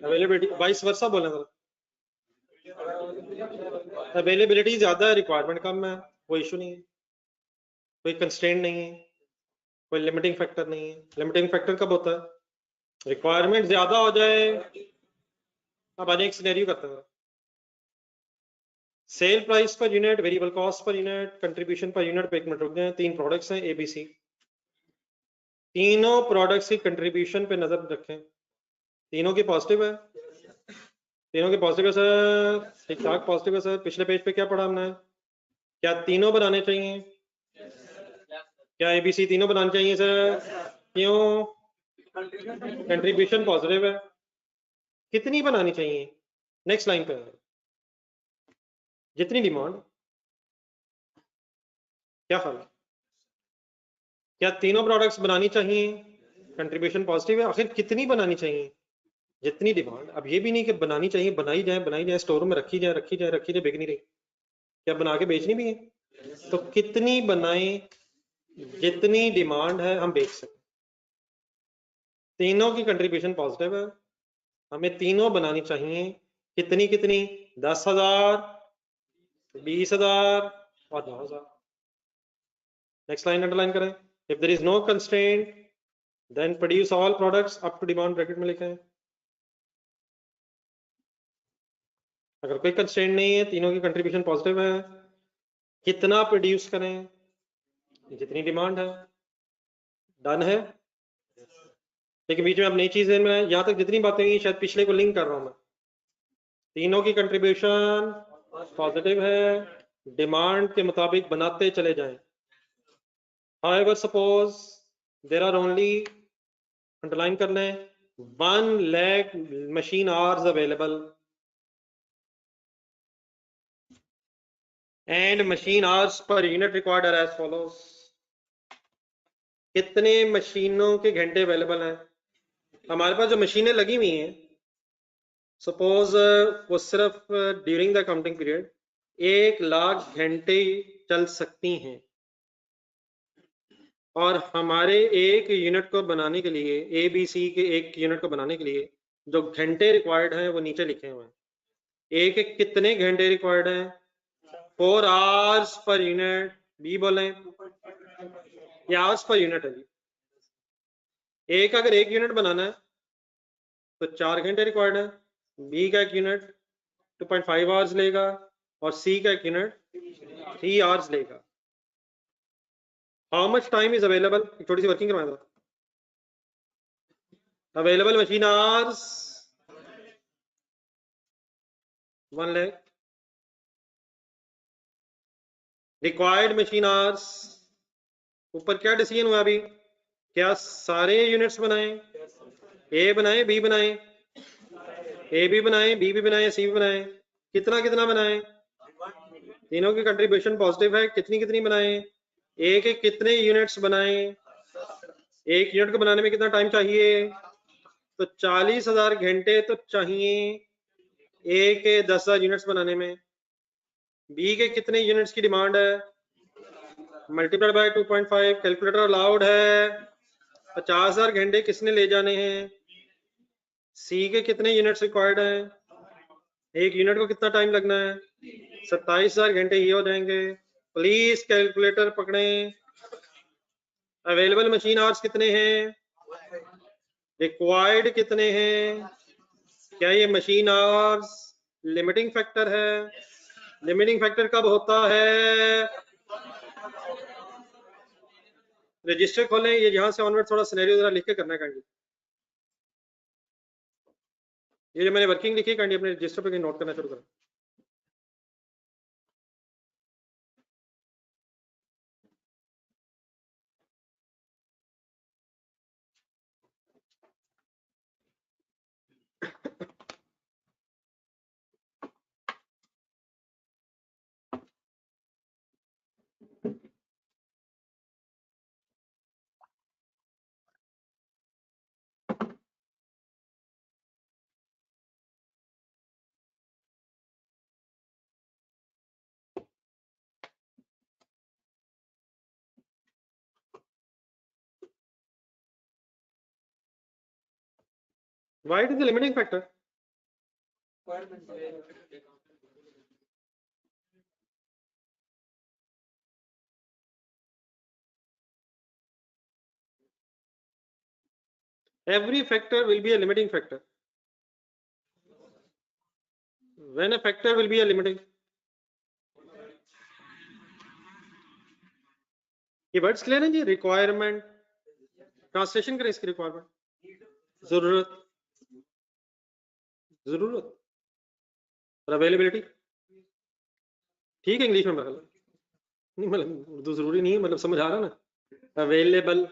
अवेलेबिलिटी वाइस वर्सा बोले जरा, अवेलेबिलिटी ज्यादा है रिक्वायरमेंट कम है, कोई इशू नहीं है, कोई कंस्ट्रेंट नहीं है, कोई लिमिटिंग फैक्टर नहीं है। लिमिटिंग फैक्टर कब होता है? रिक्वायरमेंट ज्यादा हो जाए। अब अनेक सिनेरियो करते हैं। Sale price per unit, variable cost per unit, contribution per unit पे एक मिनट रुक जाए। 3 प्रोडक्ट्स हैं एबीसी, तीनों प्रोडक्ट्स की कंट्रीब्यूशन पे नजर रखें। तीनों की पॉजिटिव है, तीनों के पॉजिटिव है सर, ठीक ठाक पॉजिटिव है सर। पिछले पेज पे क्या पढ़ा हमने? क्या तीनों बनाने चाहिए? क्या एबीसी तीनों बनाने चाहिए सर? क्यों? कंट्रीब्यूशन पॉजिटिव है। कितनी बनानी चाहिए? नेक्स्ट लाइन पे जितनी डिमांड। क्या ख्याल है? क्या तीनों प्रोडक्ट्स बनानी चाहिए? कंट्रीब्यूशन पॉजिटिव है। आखिर कितनी बनानी चाहिए? जितनी डिमांड। अब ये भी नहीं कि बनानी चाहिए, बनाई जाए स्टोर में रखी जाए रखी जाए रखी जाए, बिक नहीं रही, क्या बना के बेचनी भी है? तो कितनी बनाएं? जितनी डिमांड है हम बेच सकते। तीनों की कंट्रीब्यूशन पॉजिटिव है, हमें तीनों बनानी चाहिए। कितनी कितनी? 10,000, 20,000 और 9,000। नेक्स्ट लाइन अंडरलाइन करें। If there is no constraint then produce all products up to demand, bracket में लिखें। अगर कोई कंस्ट्रेंट नहीं है, तीनों की कंट्रीब्यूशन पॉजिटिव है, कितना प्रोड्यूस करें? जितनी डिमांड है। डन है। लेकिन बीच में अब नई चीजें में यहाँ तक जितनी बातें हुई शायद पिछले को लिंक कर रहा हूं मैं। तीनों की कंट्रीब्यूशन पॉजिटिव है, डिमांड के मुताबिक बनाते चले जाएं। However, suppose there are only, underline कर लें, 1 lakh machine hours available and machine hours per unit required are as follows. कितने मशीनों के घंटे अवेलेबल हैं? हमारे पास जो मशीनें लगी हुई हैं, सपोज वो सिर्फ ड्यूरिंग द काउंटिंग पीरियड 1,00,000 घंटे चल सकती हैं, और हमारे एक यूनिट को बनाने के लिए, ए बी सी के एक यूनिट को बनाने के लिए जो घंटे रिक्वायर्ड हैं वो नीचे लिखे हुए हैं। एक एक कितने घंटे रिक्वायर्ड हैं? 4 आवर्स पर यूनिट। बी बोलें, ये आवर्स पर यूनिट है जी। एक अगर एक यूनिट बनाना है तो 4 घंटे रिक्वायर्ड है। बी का एक यूनिट 2.5 आवर्स लेगा, और सी का एक यूनिट 3 आवर्स लेगा। How much time is available? थोड़ी सी वर्किंग करवाया था। Available machine hours 1 lakh, required machine hours, ऊपर क्या डिसीजन हुआ अभी? क्या सारे यूनिट्स बनाएं? ए बनाएं, बी बनाएं, ए भी बनाएं, बी भी बनाएं, सी भी बनाएं? कितना कितना बनाएं? तीनों की कंट्रीब्यूशन पॉजिटिव है, कितनी कितनी बनाएं? एक एक कितने यूनिट्स बनाएं? एक यूनिट को बनाने में कितना टाइम चाहिए? तो 40,000 घंटे तो चाहिए ए के 10,000 यूनिट्स बनाने में। बी के कितने यूनिट्स की डिमांड है? मल्टीप्लाइड बाय 2.5, कैलकुलेटर अलाउड है। 50,000 घंटे किसने ले जाने हैं? सी के कितने यूनिट्स रिक्वायर्ड हैं? एक यूनिट को कितना टाइम लगना है? 27,000 घंटे ये हो जाएंगे। प्लीज कैलकुलेटर पकड़ें। अवेलेबल मशीन आवर्स कितने हैं? रिक्वायर्ड कितने हैं? क्या ये मशीन आवर्स लिमिटिंग फैक्टर है? लिमिटिंग फैक्टर कब होता है? रजिस्टर खोलें, ये यहां से ऑनवर्ड थोड़ा सिनेरियो जरा लिख के करना है काइंडली। ये जो मैंने वर्किंग लिखी है काइंडली अपने रजिस्टर पे नोट करना शुरू करें। Why it is the limiting factor? Every factor will be a limiting factor. When a factor will be a limiting, ये वर्ड्स क्लियर हैं जी? रिक्वायरमेंट, ट्रांसलेशन करें इसकी रिक्वायरमेंट, जरूरत, जरूरत और अवेलेबिलिटी। ठीक है इंग्लिश में मतलब नहीं, मतलब उर्दू जरूरी नहीं है, मतलब समझ आ रहा ना। अवेलेबल,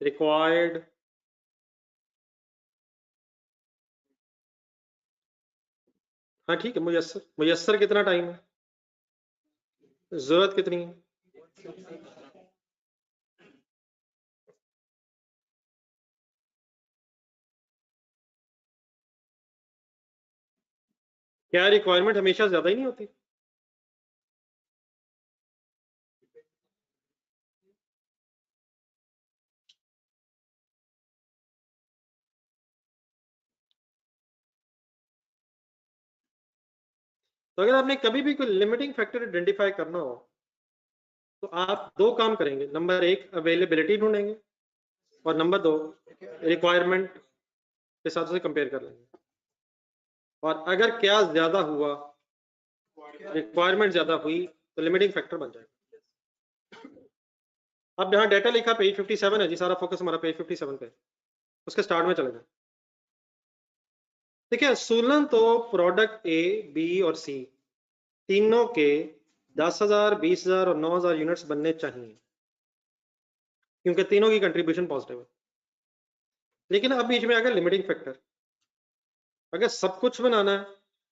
रिक्वायर्ड, हाँ ठीक है। मुयस्सर, मुयस्सर कितना टाइम है, जरूरत कितनी है। क्या रिक्वायरमेंट हमेशा ज्यादा ही नहीं होती? तो अगर आपने कभी भी कोई लिमिटिंग फैक्टर आइडेंटिफाई करना हो तो आप दो काम करेंगे। नंबर एक, अवेलेबिलिटी ढूंढेंगे, और नंबर दो, रिक्वायरमेंट के साथ उसे कंपेयर कर लेंगे। और अगर क्या ज्यादा हुआ, रिक्वायरमेंट ज्यादा हुई, तो लिमिटिंग फैक्टर बन जाएगा। अब यहाँ डेटा लिखा पेज 57 है जी, सारा फोकस हमारा पेज 57 पे, उसके स्टार्ट में चले जाए। देखिए सूलन तो प्रोडक्ट ए, बी और सी तीनों के 10,000, 20,000 और 9,000 यूनिट्स बनने चाहिए, क्योंकि तीनों की कंट्रीब्यूशन पॉजिटिव है। लेकिन अब बीच में आ गया लिमिटिंग फैक्टर। अगर सब कुछ बनाना है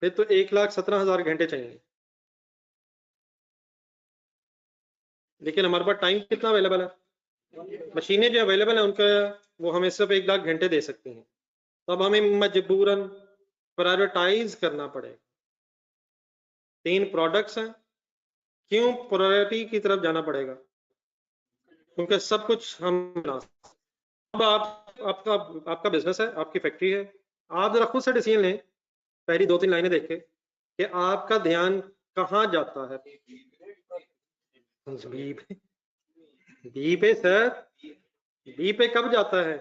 फिर तो 1,17,000 घंटे चाहिए, लेकिन हमारे पास टाइम कितना अवेलेबल है? मशीनें जो अवेलेबल है उनका, वो हमें सिर्फ 1,00,000 घंटे दे सकती हैं। तो अब हमें मजबूरन प्रायोरिटाइज करना पड़ेगा। 3 प्रोडक्ट्स हैं, क्यों प्रायोरिटी की तरफ जाना पड़ेगा? क्योंकि सब कुछ हम बना सकते हैं। अब आपका आपका बिजनेस है, आपकी फैक्ट्री है, आप जरा खुद से डिसीजन लें पहली 2-3 लाइनें देख के कि आपका ध्यान कहाँ जाता है। बी पे, बी पे सर, बी पे कब जाता है?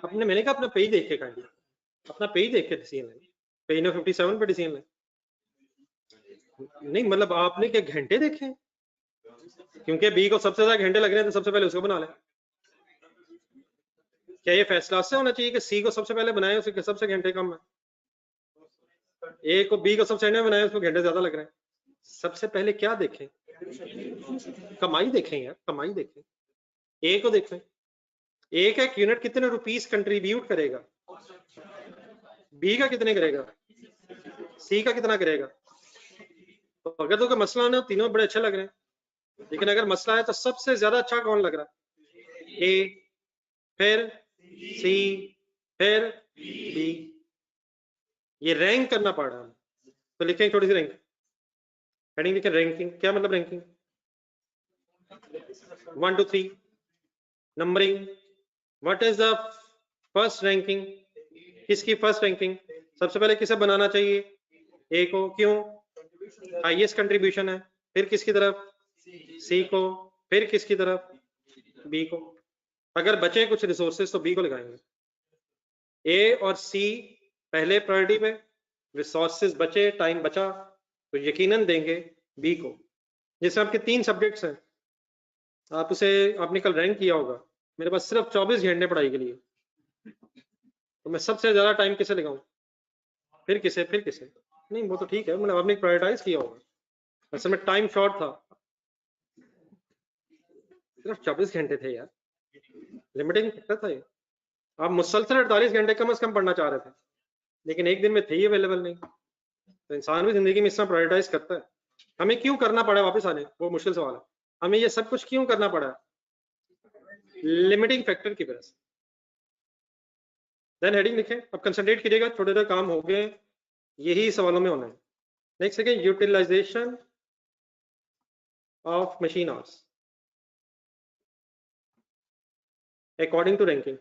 अपने, मैंने कहा अपना पेज देख के काइंडली, अपना पेज देख के डिसीजन लें। पेज नंबर 57 पे डिसीजन लें। नहीं मतलब आपने क्या घंटे देखे? क्योंकि बी को सबसे ज्यादा घंटे लग रहे हैं तो सबसे पहले उसको बना लें। क्या ये फैसला से होना चाहिए कि सी को सबसे पहले बनाए, उसके सबसे घंटे कम है? ए को, बी को सबसे एंड में बनाए, उसको घंटे ज्यादा लग रहे हैं। सबसे पहले क्या देखें? कमाई देखें यार, कमाई देखें। ए को देखें, एक एक यूनिट कितने रुपीस कंट्रीब्यूट करेगा, बी का कितने करेगा, सी का कितना करेगा। तो अगर तो कोई मसला ना, तीनों बड़े अच्छे लग रहे हैं, लेकिन अगर मसला है तो सबसे ज्यादा अच्छा कौन लग रहा है? ए, फिर सी, फिर बी। ये रैंक करना पड़ रहा है। तो लिखें थोड़ी सी रैंक, हेडिंग लिखें रैंकिंग। क्या मतलब ranking? 1 to 3 numbering. What is the first ranking? किसकी फर्स्ट रैंकिंग? सबसे पहले किसे बनाना चाहिए? ए को। क्यों? हाईएस्ट कंट्रीब्यूशन है। फिर किसकी तरफ? सी को। फिर किसकी तरफ? बी को। अगर बचे कुछ रिसोर्सेज तो बी को लगाएंगे। ए और सी पहले प्रायोरिटी पे, रिसोर्सेज बचे, टाइम बचा तो यकीनन देंगे बी को। जैसे आपके 3 सब्जेक्ट्स हैं, आप उसे, आपने कल रैंक किया होगा, मेरे पास सिर्फ 24 घंटे पढ़ाई के लिए, तो मैं सबसे ज्यादा टाइम किसे लगाऊं? फिर किसे, फिर किसे? नहीं वो तो ठीक है, मतलब आपने प्रायोरिटाइज किया होगा, असल में टाइम शॉर्ट था, सिर्फ 24 घंटे थे यार, लिमिटिंग फैक्टर था ये। आप मुसलसल 48 घंटे कम से कम पढ़ना चाह रहे थे, लेकिन एक दिन में थे ही अवेलेबल नहीं। तो इंसान भी जिंदगी में इस तरह प्रायोरिटाइज करता है। हमें क्यों करना पड़ा वापस आने, वो मुश्किल सवाल है। हमें ये सब कुछ क्यों करना पड़ा? लिमिटिंग फैक्टर की वजह से। देन हेडिंग लिखें। अब कंसंट्रेट कीजिएगा, थोड़े थोड़े काम हो गए, यही सवालों में होना है। नेक्स्ट है utilisation of machine hours according to ranking.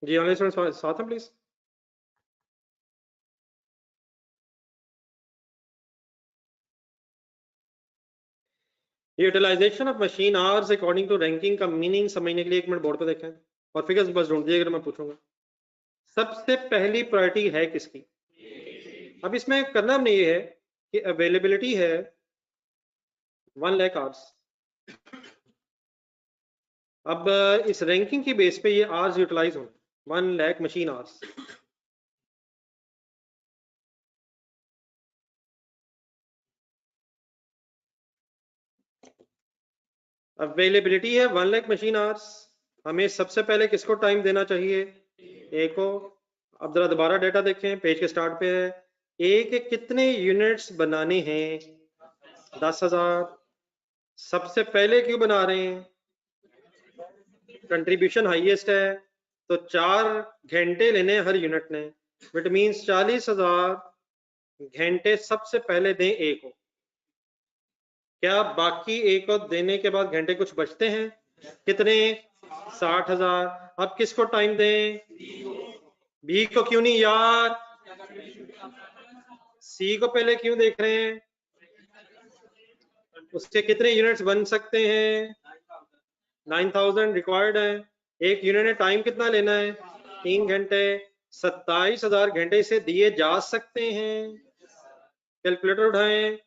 जी ऑनलाइन स्टूडेंट साथ हैं please. Utilisation of machine hours according to ranking का मीनिंग समझने के लिए 1 मिनट बोर्ड पे देखें और फिगर्स बस ढूंढ दीजिए अगर मैं पूछूंगा। सबसे पहली प्रायोरिटी है किसकी? अब इसमें करना हमने ये है कि अवेलेबिलिटी है 1 लाख आवर्स। अब इस रैंकिंग की बेस पे ये आवर्स यूटिलाइज होंगे 1 लाख मशीन आवर्स। अवेलेबिलिटी है 1 लाख मशीन आवर्स। हमें सबसे पहले किसको टाइम देना चाहिए? ए को। अब जरा दोबारा डेटा देखें, पेज के स्टार्ट पे है। ए के कितने यूनिट्स बनाने हैं? 10,000। सबसे पहले क्यों बना रहे हैं? कंट्रीब्यूशन हाईएस्ट है तो 4 घंटे लेने हर यूनिट ने, विट मीन्स 40,000 घंटे सबसे पहले दें ए को। क्या बाकी ए को देने के बाद घंटे कुछ बचते हैं? कितने? 60,000। अब किसको टाइम दें? बी को क्यों नहीं यार? सी को पहले क्यों देख रहे हैं? उसके कितने यूनिट्स बन सकते हैं? 9,000 रिक्वायर्ड है। एक यूनिट ने टाइम कितना लेना है? 3 घंटे। 27,000 घंटे इसे दिए जा सकते हैं। कैलकुलेटर उठाएं,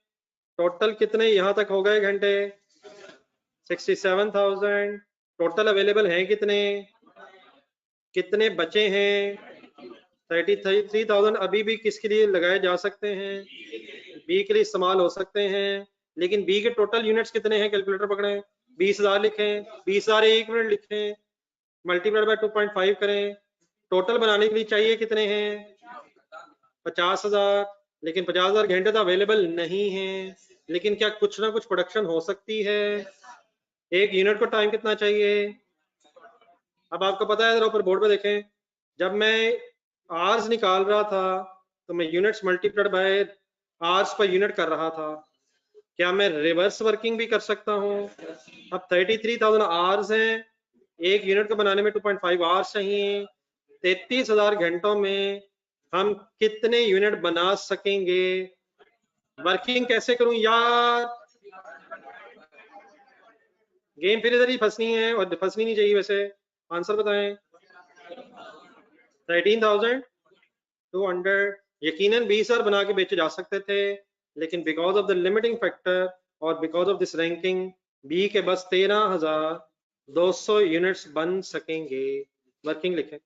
टोटल कितने यहां तक हो गए घंटे? 67,000। टोटल अवेलेबल हैं कितने? कितने बचे हैं? 33,000 अभी भी किसके लिए लगाए जा सकते हैं? बी के लिए इस्तेमाल हो सकते हैं। लेकिन बी के टोटल यूनिट्स कितने हैं? कैलकुलेटर पकड़ें, 20,000 लिखें, 20,000 1 मिनट लिखें, मल्टीप्लाइड बाय 2.5 करें। टोटल बनाने के लिए चाहिए कितने हैं? 50,000। लेकिन 50,000 घंटे तो अवेलेबल नहीं है, लेकिन क्या कुछ ना कुछ प्रोडक्शन हो सकती है? एक यूनिट को टाइम कितना चाहिए? अब आपको पता है, जरा ऊपर बोर्ड पे देखें, जब मैं आवर्स निकाल रहा था तो मैं units multiplied by hours per unit कर रहा था। क्या मैं रिवर्स वर्किंग भी कर सकता हूँ? अब 33,000 आवर्स हैं, एक यूनिट को बनाने में 2.5 आवर्स चाहिए। 33,000 घंटों में हम कितने यूनिट बना सकेंगे? वर्किंग कैसे करूं यार? गेम फिर इधर ही फंसनी है और फंसनी नहीं चाहिए वैसे। आंसर बताएं। 13,200। यकीनन 20,000 बना के बेचे जा सकते थे, लेकिन because of the limiting factor और because of this ranking B के बस 13,200 यूनिट्स बन सकेंगे। वर्किंग लिखें।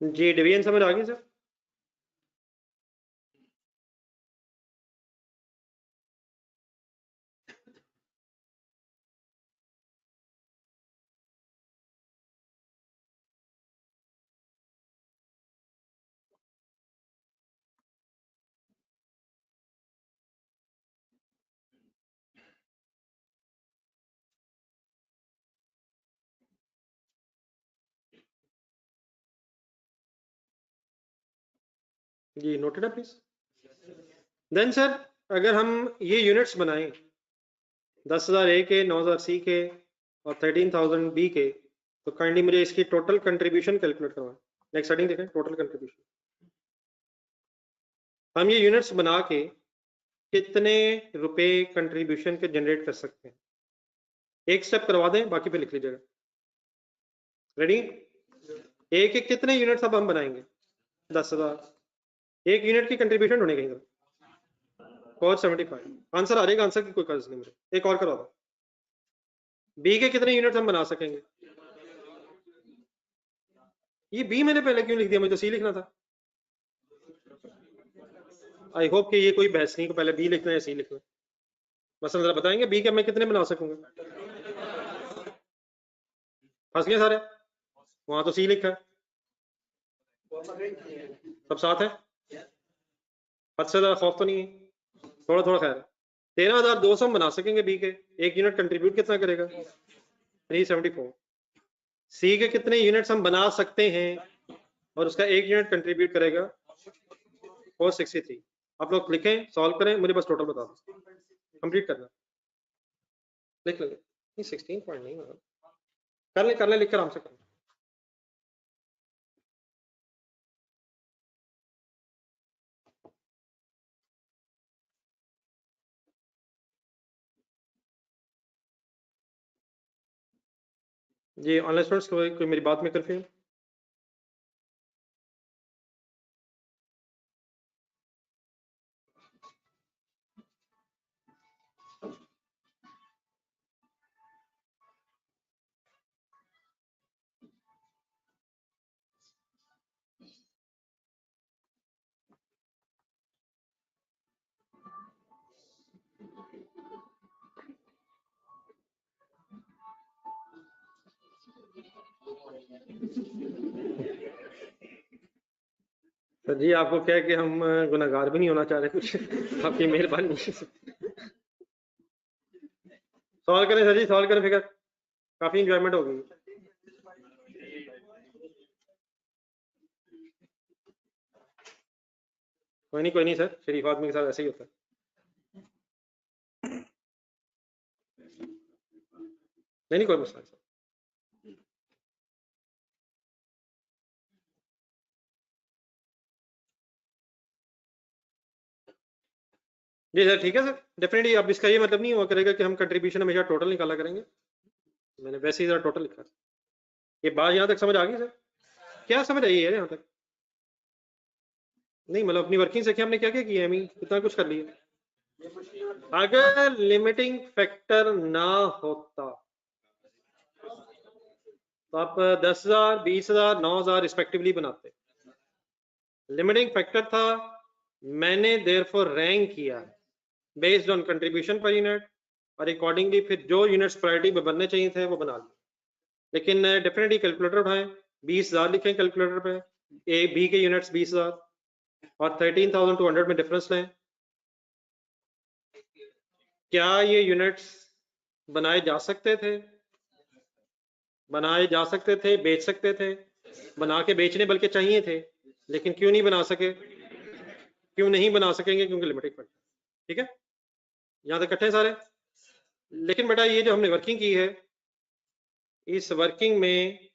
जी डिवीजन समझ आ गई सर? जी नोटेड है प्लीज। देन सर, अगर हम ये यूनिट्स बनाएं 10,000 ए के, 9,000 सी के और 13,000 बी के, तो काइंडली मुझे इसकी टोटल कंट्रीब्यूशन कैलकुलेट करवाएं। नेक्स्ट हेडिंग देखें, टोटल कंट्रीब्यूशन। हम ये यूनिट्स बना के कितने रुपए कंट्रीब्यूशन के जनरेट कर सकते हैं? एक स्टेप करवा दें, बाकी पे लिख लीजिएगा। रेडी? एक एक कितने यूनिट अब हम बनाएंगे? 10,000। एक यूनिट की कंट्रीब्यूशन होने कहीं 475। आंसर आ जाएगा, आंसर की कोई कर्ज नहीं मुझे। एक और करवा दो। बी के कितने यूनिट हम बना सकेंगे? ये बी मैंने पहले क्यों लिख दिया, मुझे तो सी लिखना था। आई होप कि ये कोई बहस नहीं, को पहले बी लिखना है या सी लिखना है। मसलन जरा बताएंगे बी के मैं कितने बना सकूंगा? फंस गए सारे, वहां तो सी लिखा है, सब साथ है, हद से ज्यादा खौफ तो नहीं है, थोड़ा थोड़ा खैर है। 13,200 हम बना सकेंगे बी के। एक यूनिट कंट्रीब्यूट कितना करेगा? 374। सी के कितने यूनिट्स हम बना सकते हैं और उसका एक यूनिट कंट्रीब्यूट करेगा? 463। आप लोग लिखें, सॉल्व करें, मुझे बस टोटल बता दो, कंप्लीट करना। लिख लेंगे, 16 पॉइंट नहीं होगा, कर ले लिख कर आराम से करें। जी ऑनलाइन स्टूडेंट्स कोई मेरी बात में कंफ्यूज? सर जी आपको क्या है कि हम गुनाहगार भी नहीं होना चाह रहे कुछ, आपकी मेहरबानी। सॉल्व करें सर जी, सॉल्व करें, फिकर काफी इंजॉयमेंट हो गई। कोई नहीं सर, शरीफ आदमी के साथ ऐसे ही होता है। नहीं कोई मसला सर। जी सर ठीक है सर, डेफिनेटली। अब इसका ये मतलब नहीं हुआ करेगा कि हम कंट्रीब्यूशन हमेशा टोटल निकाला करेंगे, मैंने वैसे ही जरा टोटल लिखा। ये बात यहाँ तक समझ आ गई सर? क्या समझ आई है यहाँ तक? नहीं मतलब अपनी वर्किंग से क्या हमने क्या क्या किया है, कितना कुछ कर लिया। अगर लिमिटिंग फैक्टर ना होता तो आप 10,000, 20,000, 9,000 रिस्पेक्टिवली बनाते। लिमिटिंग फैक्टर था, मैंने देयरफॉर रैंक किया based on contribution per unit और अकॉर्डिंगली फिर जो यूनिट्स प्रायोरिटी में बनने चाहिए थे वो बना लिए। लेकिन डेफिनेटली कैलकुलेटर उठाएं, 20,000 लिखें कैलकुलेटर पे, ए बी के यूनिट्स 20,000 और 13,200 में डिफरेंस लें। क्या ये यूनिट्स बनाए जा सकते थे? बनाए जा सकते थे, बेच सकते थे, बना के बेचने बल्कि चाहिए थे, लेकिन क्यों नहीं बना सके? क्यों नहीं बना सकेंगे? क्योंकि लिमिटेड फंड। ठीक है, यहाँ तक इकट्ठे हैं सारे। लेकिन बेटा ये जो हमने वर्किंग की है, इस वर्किंग में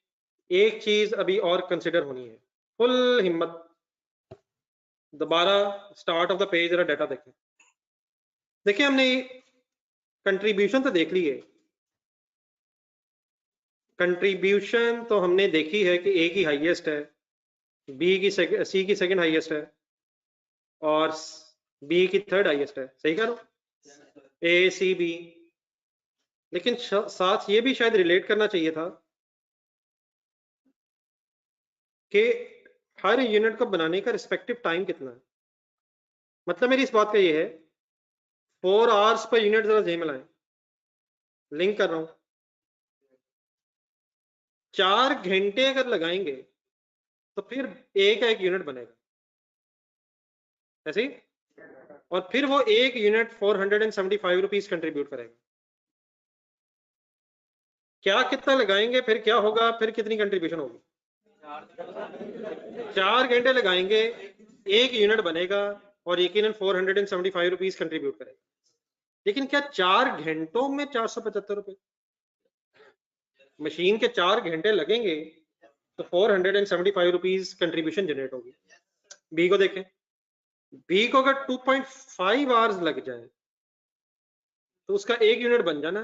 एक चीज अभी और कंसिडर होनी है। फुल हिम्मत, दोबारा स्टार्ट ऑफ द पेज जरा डाटा देखें। देखिए हमने कंट्रीब्यूशन तो देख ली है, कंट्रीब्यूशन तो हमने देखी है कि ए की हाईएस्ट है, बी की सी की सेकंड हाईएस्ट है और बी की थर्ड हाईएस्ट है। सही कह रहा हूं? ए सी बी। लेकिन साथ ये भी शायद रिलेट करना चाहिए था कि हर यूनिट को बनाने का रिस्पेक्टिव टाइम कितना है। मतलब मेरी इस बात का ये है, 4 आवर्स पर यूनिट जरा जेम लाएं, लिंक कर रहा हूं। 4 घंटे अगर लगाएंगे तो फिर एक एक यूनिट बनेगा, ऐसे ही। और फिर वो एक यूनिट 475 रुपीज कंट्रीब्यूट करेगा। क्या कितना लगाएंगे फिर क्या होगा, फिर कितनी कंट्रीब्यूशन होगी? 4 घंटे लगाएंगे, एक यूनिट बनेगा और यकीनन 475 रुपीज कंट्रीब्यूट करेगा। लेकिन क्या 4 घंटों में 475 रुपए? मशीन के 4 घंटे लगेंगे तो 475 रुपीज कंट्रीब्यूशन जनरेट होगी। बी को देखें, बी को अगर 2.5 आवर्स लग जाए तो उसका एक यूनिट बन जाना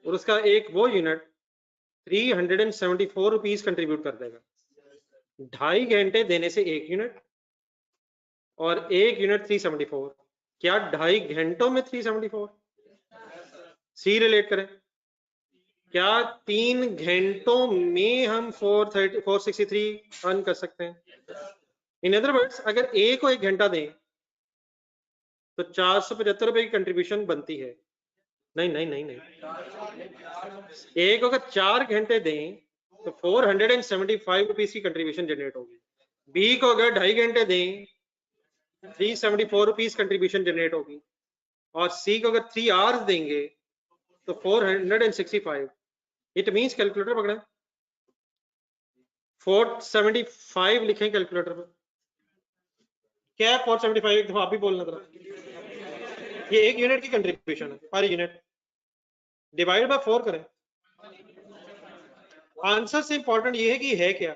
और उसका एक वो यूनिट 374 रुपीज कंट्रीब्यूट कर देगा। 2.5 घंटे देने से 1 यूनिट और 1 यूनिट 374। क्या 2.5 घंटों में 374? सी रिलेट करें, क्या 3 घंटों में हम 463 अर्न कर सकते हैं? इन अदर वर्ड्स, अगर ए को 1 घंटा दें तो 475 रुपए की कंट्रीब्यूशन बनती है। नहीं नहीं नहीं नहीं, ए को अगर 4 घंटे दें तो 475 रुपीज की कंट्रीब्यूशन जनरेट होगी। बी को अगर 2.5 घंटे दें 374 रुपीज कंट्रीब्यूशन जनरेट होगी। और सी को अगर 3 आवर्स देंगे तो 465। इट मींस कैलकुलेटर पकड़े, 475 लिखें कैलकुलेटर पर। क्या है 475? एक दफा आप भी बोलना जरा। ये 1 यूनिट की कंट्रीब्यूशन है पर यूनिट, डिवाइड बाय 4 करें। आंसर से इंपॉर्टेंट ये है कि है क्या?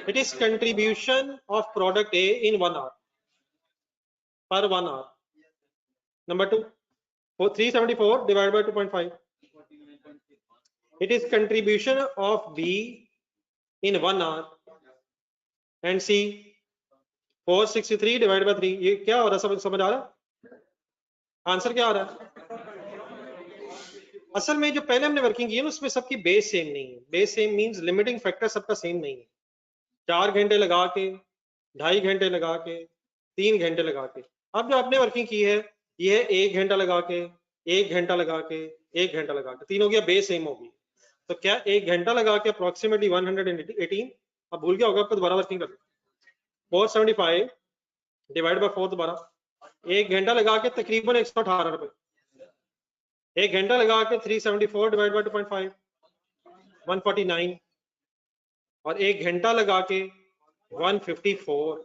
It is contribution of product A in 1 hour, per 1 hour. Number 2, 374 divided by 2.5. It is contribution of B in 1 hour. And C 463 divided by 3. ये क्या हो रहा है? समझ आ रहा है? आंसर क्या आ रहा है? असल में जो पहले हमने वर्किंग की है ना, उसमें सबकी बेस सेम नहीं है। Base same means limiting factor सबका सेम नहीं है। 4 घंटे लगा के, 2.5 घंटे लगा के, 3 घंटे लगा के। अब जो आपने वर्किंग की है ये है 1 घंटा लगा के, 1 घंटा लगा के, 1 घंटा लगा के, 3 हो गया, बेस सेम होगी। तो क्या 1 घंटा लगा के अप्रोक्सीमेटली 118? अब भूल गया होगा आपको, दोबारा वर्किंग कर 475 डिवाइड बाय 4 दोबारा। 1 घंटा लगा के तकरीबन 118 रुपए। 1 घंटा लगा के 374 डिवाइड बाय 2.5 149। और 1 घंटा लगा के 154।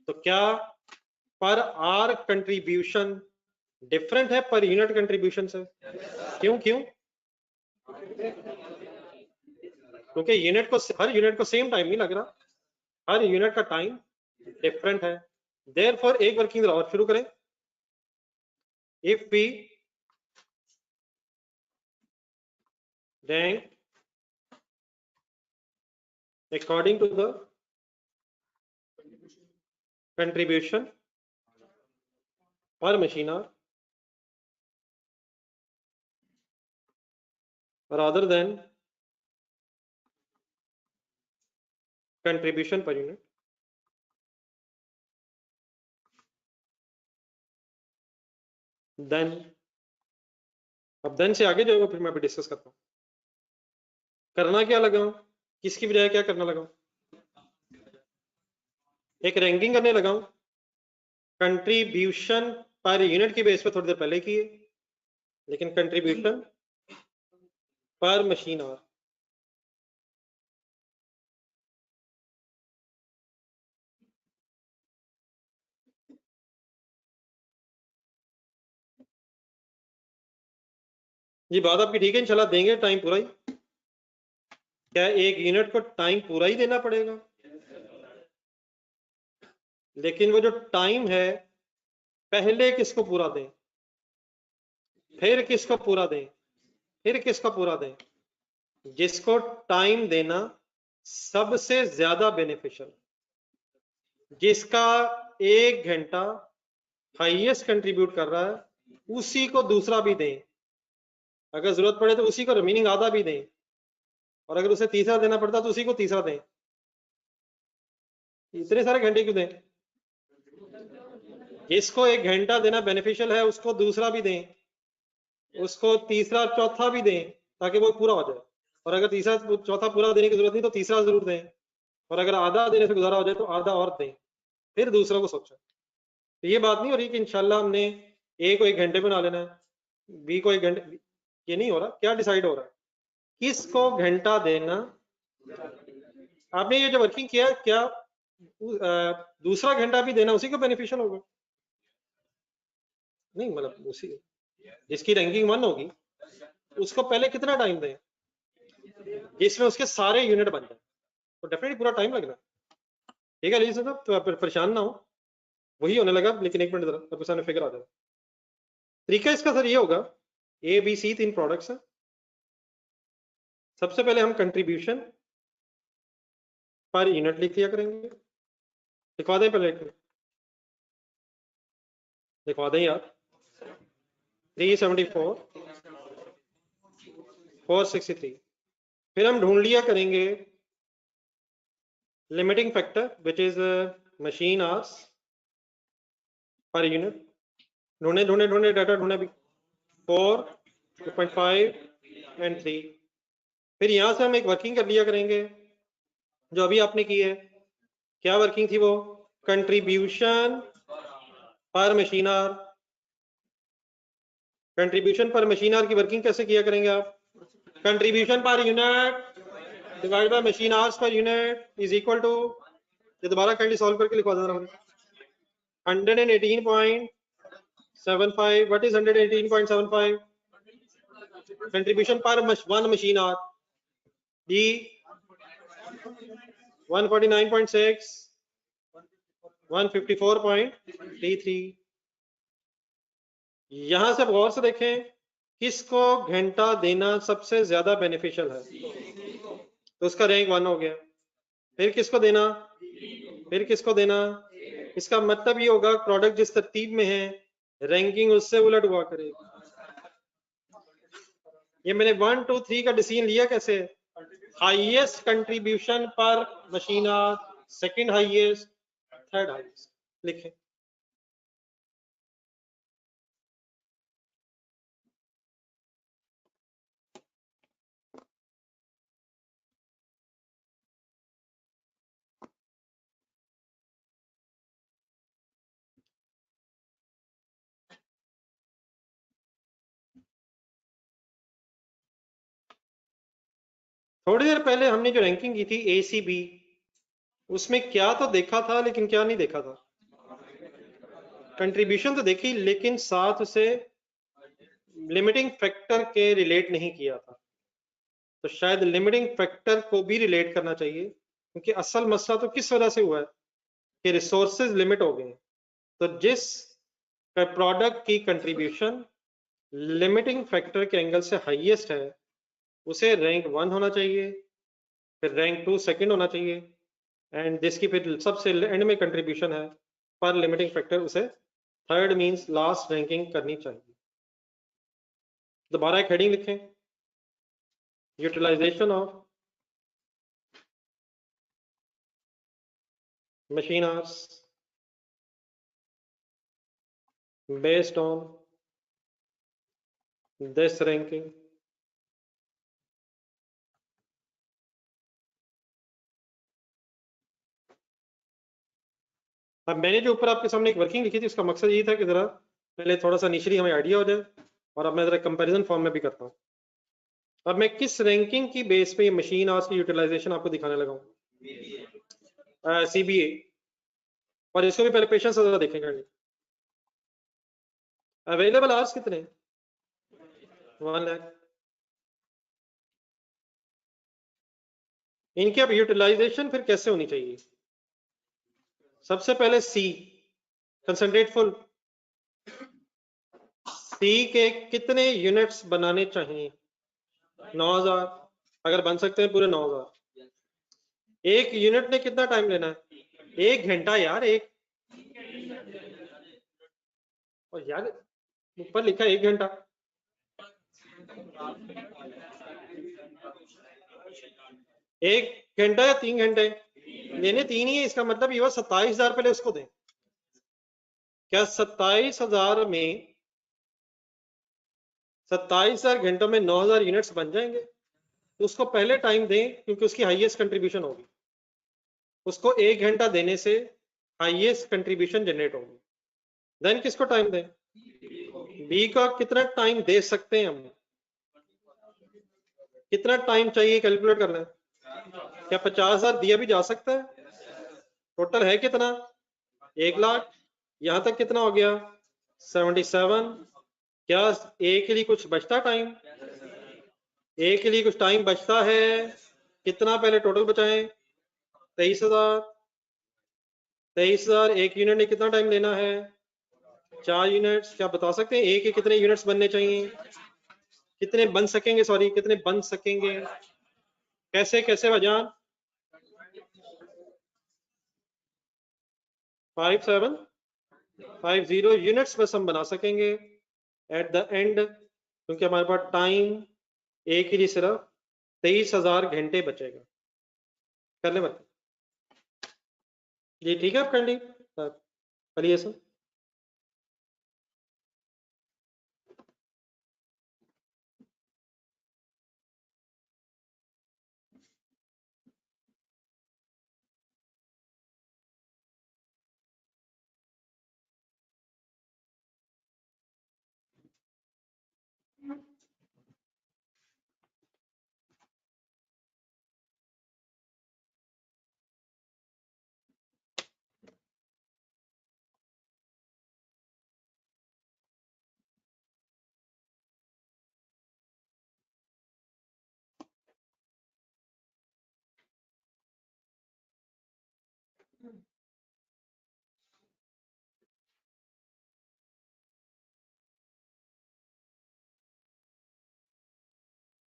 तो क्या पर आर कंट्रीब्यूशन डिफरेंट है पर यूनिट कंट्रीब्यूशन से? क्यों क्यों? क्योंकि यूनिट को, हर यूनिट को सेम टाइम नहीं लग रहा, हर यूनिट का टाइम डिफरेंट है। देयरफॉर एक वर्किंग और शुरू करें। If B rank according to the contribution per machine hour rather than contribution per unit, then अब then से आगे जो है फिर मैं अभी डिस्कस करता हूँ। करना क्या लगाऊं, किसकी बजाय क्या करना लगाऊं? एक रैंकिंग करने लगाऊं कंट्रीब्यूशन पर यूनिट की बेस पे, थोड़ी देर पहले की है, लेकिन कंट्रीब्यूशन पर मशीन आवर। ये बात आपकी ठीक है, इंशाल्लाह देंगे टाइम पूरा ही। क्या एक यूनिट को टाइम पूरा ही देना पड़ेगा? लेकिन वो जो टाइम है पहले किसको पूरा दें, फिर किसको पूरा दें, फिर किसको पूरा दें? जिसको टाइम देना सबसे ज्यादा बेनिफिशियल, जिसका 1 घंटा हाईएस्ट कंट्रीब्यूट कर रहा है, उसी को दूसरा भी दें। अगर जरूरत पड़े तो उसी को रिमेनिंग आधा भी दें, और अगर उसे तीसरा देना पड़ता तो उसी को तीसरा दें। इतने सारे घंटे क्यों दें? जिसको 1 घंटा देना बेनिफिशियल है उसको दूसरा भी दें, उसको तीसरा चौथा भी दें, ताकि वो पूरा हो जाए। और अगर तीसरा चौथा पूरा देने की जरूरत नहीं तो तीसरा जरूर दें, और अगर आधा देने से गुजारा हो जाए तो आधा और दें, फिर दूसरों को सोचें। तो ये बात नहीं हो रही कि इंशाल्लाह हमने ए को 1 घंटे बना लेना है, बी को 1 घंटे, ये नहीं हो रहा। क्या डिसाइड हो रहा है किसको घंटा देना? आपने ये जो वर्किंग किया, क्या दूसरा घंटा भी देना उसी को बेनिफिशियल होगा? नहीं, मतलब उसी जिसकी रैंकिंग 1 होगी उसको पहले कितना टाइम दें जिसमें उसके सारे यूनिट बन जाए, तो डेफिनेटली पूरा टाइम लगना। ठीक है लीजिए साहब, तो परेशान ना हो, वही होने लगा। लेकिन 1 मिनट जरा आपके सामने फिगर आ जाए। तरीका इसका सर ये होगा, ए बी सी 3 प्रोडक्ट्स हैं। सबसे पहले हम कंट्रीब्यूशन पर यूनिट लिख दिया करेंगे। लिखवा दें पहले, लिखवा दें यार। 374 463। फिर हम ढूंढ लिया करेंगे limiting factor which is machine hours per unit. ढूंढे ढूंढे ढूंढे डाटा ढूंढे भी 4, 2.5 एंड 3। फिर यहां से हम एक वर्किंग कर लिया करेंगे जो अभी आपने की है। क्या वर्किंग थी वो? Contribution per machine hour. Contribution per machine hour की वर्किंग कैसे किया करेंगे आप? Contribution per unit divide by machine hours per unit is equal to, ये दोबारा काइंडली सॉल्व करके लिखवा देना मुझे। 118.75। What is 118.75? Contribution per one machine hour. D 149.6, 154.33। यहां से गौर से देखें किसको घंटा देना सबसे ज्यादा बेनिफिशियल है, तो उसका रैंक 1 हो गया। फिर किसको देना? फिर किसको देना? इसका मतलब ये होगा प्रोडक्ट जिस तरतीब में है रैंकिंग उससे उलट हुआ करेगी। ये मैंने 1, 2, 3 का डिसीजन लिया कैसे? Highest contribution per machine our, second highest, third highest लिखें। थोड़ी देर पहले हमने जो रैंकिंग की थी ACB, उसमें क्या तो देखा था लेकिन क्या नहीं देखा था? कंट्रीब्यूशन तो देखी लेकिन साथ उसे लिमिटिंग फैक्टर के रिलेट नहीं किया था। तो शायद लिमिटिंग फैक्टर को भी रिलेट करना चाहिए, क्योंकि असल मसला तो किस वजह से हुआ है कि रिसोर्सेज लिमिट हो गए हैं। तो जिस प्रोडक्ट की कंट्रीब्यूशन लिमिटिंग फैक्टर के एंगल से हाईएस्ट है उसे रैंक 1 होना चाहिए, फिर रैंक 2 सेकंड होना चाहिए, एंड जिसकी फिर सबसे एंड में कंट्रीब्यूशन है पर लिमिटिंग फैक्टर उसे थर्ड मींस लास्ट रैंकिंग करनी चाहिए। दोबारा एक हेडिंग लिखें, utilisation of machine hours based on this ranking अब मैंने जो ऊपर आपके सामने एक वर्किंग लिखी थी उसका मकसद ये था कि जरा पहले थोड़ा सा इनिशियली हमें आइडिया हो जाए, और अब मैं जरा कंपैरिजन फॉर्म में भी करता हूँ। अब मैं किस रैंकिंग की बेस पे ये मशीन आवर्स की यूटिलाइजेशन आपको दिखाने लगा हूँ? CBA। और इसको भी पहले पेशेंस से जरा देखेंगे। अवेलेबल आवर्स कितने? 1 लाख। इनकी अब यूटिलाइजेशन फिर कैसे होनी चाहिए? सबसे पहले C कंसंट्रेट फुल, C के कितने यूनिट्स बनाने चाहिए? 9000। अगर बन सकते हैं पूरे 9000। एक यूनिट ने कितना टाइम लेना है? 1 घंटा यार। एक और यार ऊपर लिखा 1 घंटा। एक घंटा या 3 घंटे? लेने 3 ही है, इसका मतलब ये हुआ 27,000 पहले उसको दें। क्या 27,000 में 27,000 घंटों में 9,000 यूनिट्स बन जाएंगे? तो उसको पहले टाइम दें क्योंकि उसकी हाईएस्ट कंट्रीब्यूशन होगी। उसको 1 घंटा देने से हाईएस्ट कंट्रीब्यूशन जनरेट होगी। देन किसको टाइम दें? बी का कितना टाइम दे सकते हैं हम? कितना टाइम चाहिए कैलकुलेट करना है। क्या 50,000 दिया भी जा सकता है? टोटल है कितना? 1 लाख। यहां तक कितना हो गया? 77। क्या ए के लिए कुछ बचता टाइम? ए के लिए कुछ टाइम बचता है? कितना पहले टोटल बचाएं? 23,000। 23,000 एक यूनिट ने कितना टाइम लेना है? 4 यूनिट्स। क्या बता सकते हैं ए के कितने यूनिट्स बनने चाहिए? कितने बन सकेंगे, सॉरी कितने बन सकेंगे, कैसे कैसे भाईजान, 5750 यूनिट्स बस हम बना सकेंगे एट द एंड, क्योंकि हमारे पास टाइम एक ही सिर्फ 23,000 घंटे बचेगा। कर ले बता ये ठीक है, आप कर ली करिए सर।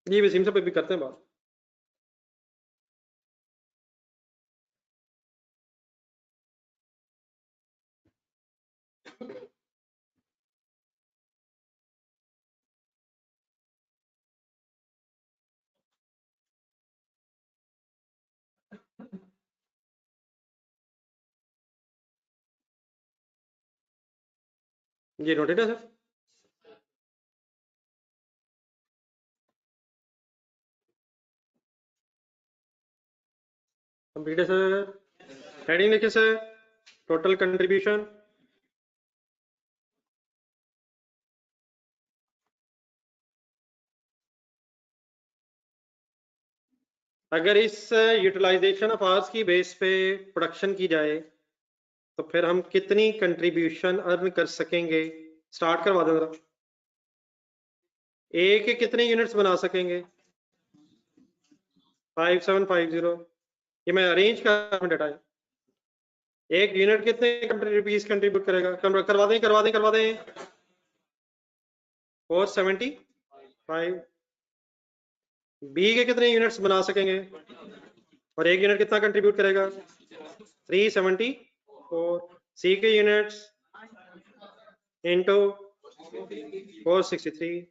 जी वसीम साहब भी करते हैं बात। ये नोटेड है सर। कंप्लीट है सर। हेडिंग लिखे सर, टोटल कंट्रीब्यूशन। अगर इस यूटिलाइजेशन ऑफ आवर्स की बेस पे प्रोडक्शन की जाए तो फिर हम कितनी कंट्रीब्यूशन अर्न कर सकेंगे, स्टार्ट करवा दें जरा। एक के कितने यूनिट्स बना सकेंगे, 5750, ये मैं अरेंज कर डाटा है। एक यूनिट कितने रुपीस कंट्रीब्यूट करेगा, करवा दें करवा दें करवा दें 475। बी के कितने यूनिट्स बना सकेंगे, और एक यूनिट कितना कंट्रीब्यूट करेगा, 374। सी के यूनिट्स इंटू 463,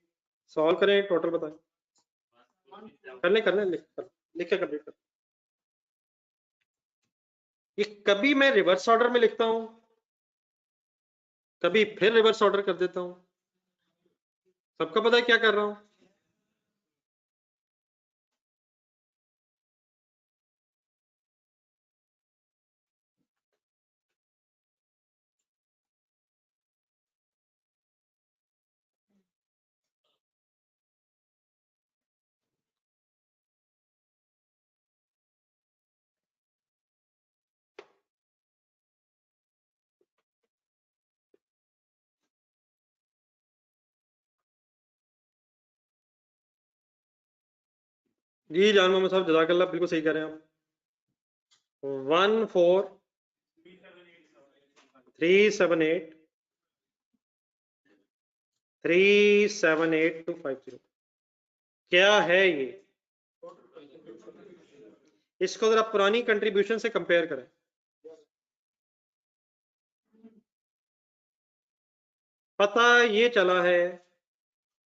सॉल्व करें, टोटल बताएं। करने लिख के कंप्लीट कर। ये कभी मैं रिवर्स ऑर्डर में लिखता हूं, कभी फिर रिवर्स ऑर्डर कर देता हूं, सबको पता है क्या कर रहा हूं। जी जान मोहम्मद साहब जज़ाकल्लाह, बिल्कुल सही कह रहे हैं आप। 14378 क्या है ये, इसको जरा पुरानी कंट्रीब्यूशन से कंपेयर करें। पता ये चला है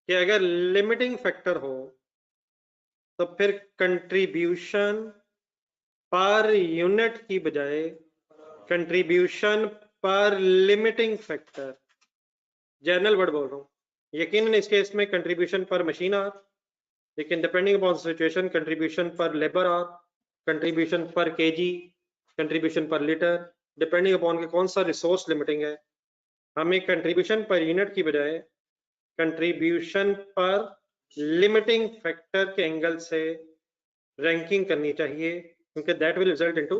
कि अगर लिमिटिंग फैक्टर हो तो फिर कंट्रीब्यूशन पर यूनिट की बजाय कंट्रीब्यूशन पर लिमिटिंग फैक्टर, जनरल वर्ड बोल रहा हूँ, यकीनन इस केस में कंट्रीब्यूशन पर मशीन आर, लेकिन depending upon situation contribution per labour hour, contribution per kg, contribution per litre, depending upon के कौन सा रिसोर्स लिमिटिंग है। हमें कंट्रीब्यूशन पर यूनिट की बजाय कंट्रीब्यूशन पर लिमिटिंग फैक्टर के एंगल से रैंकिंग करनी चाहिए, क्योंकि that will result into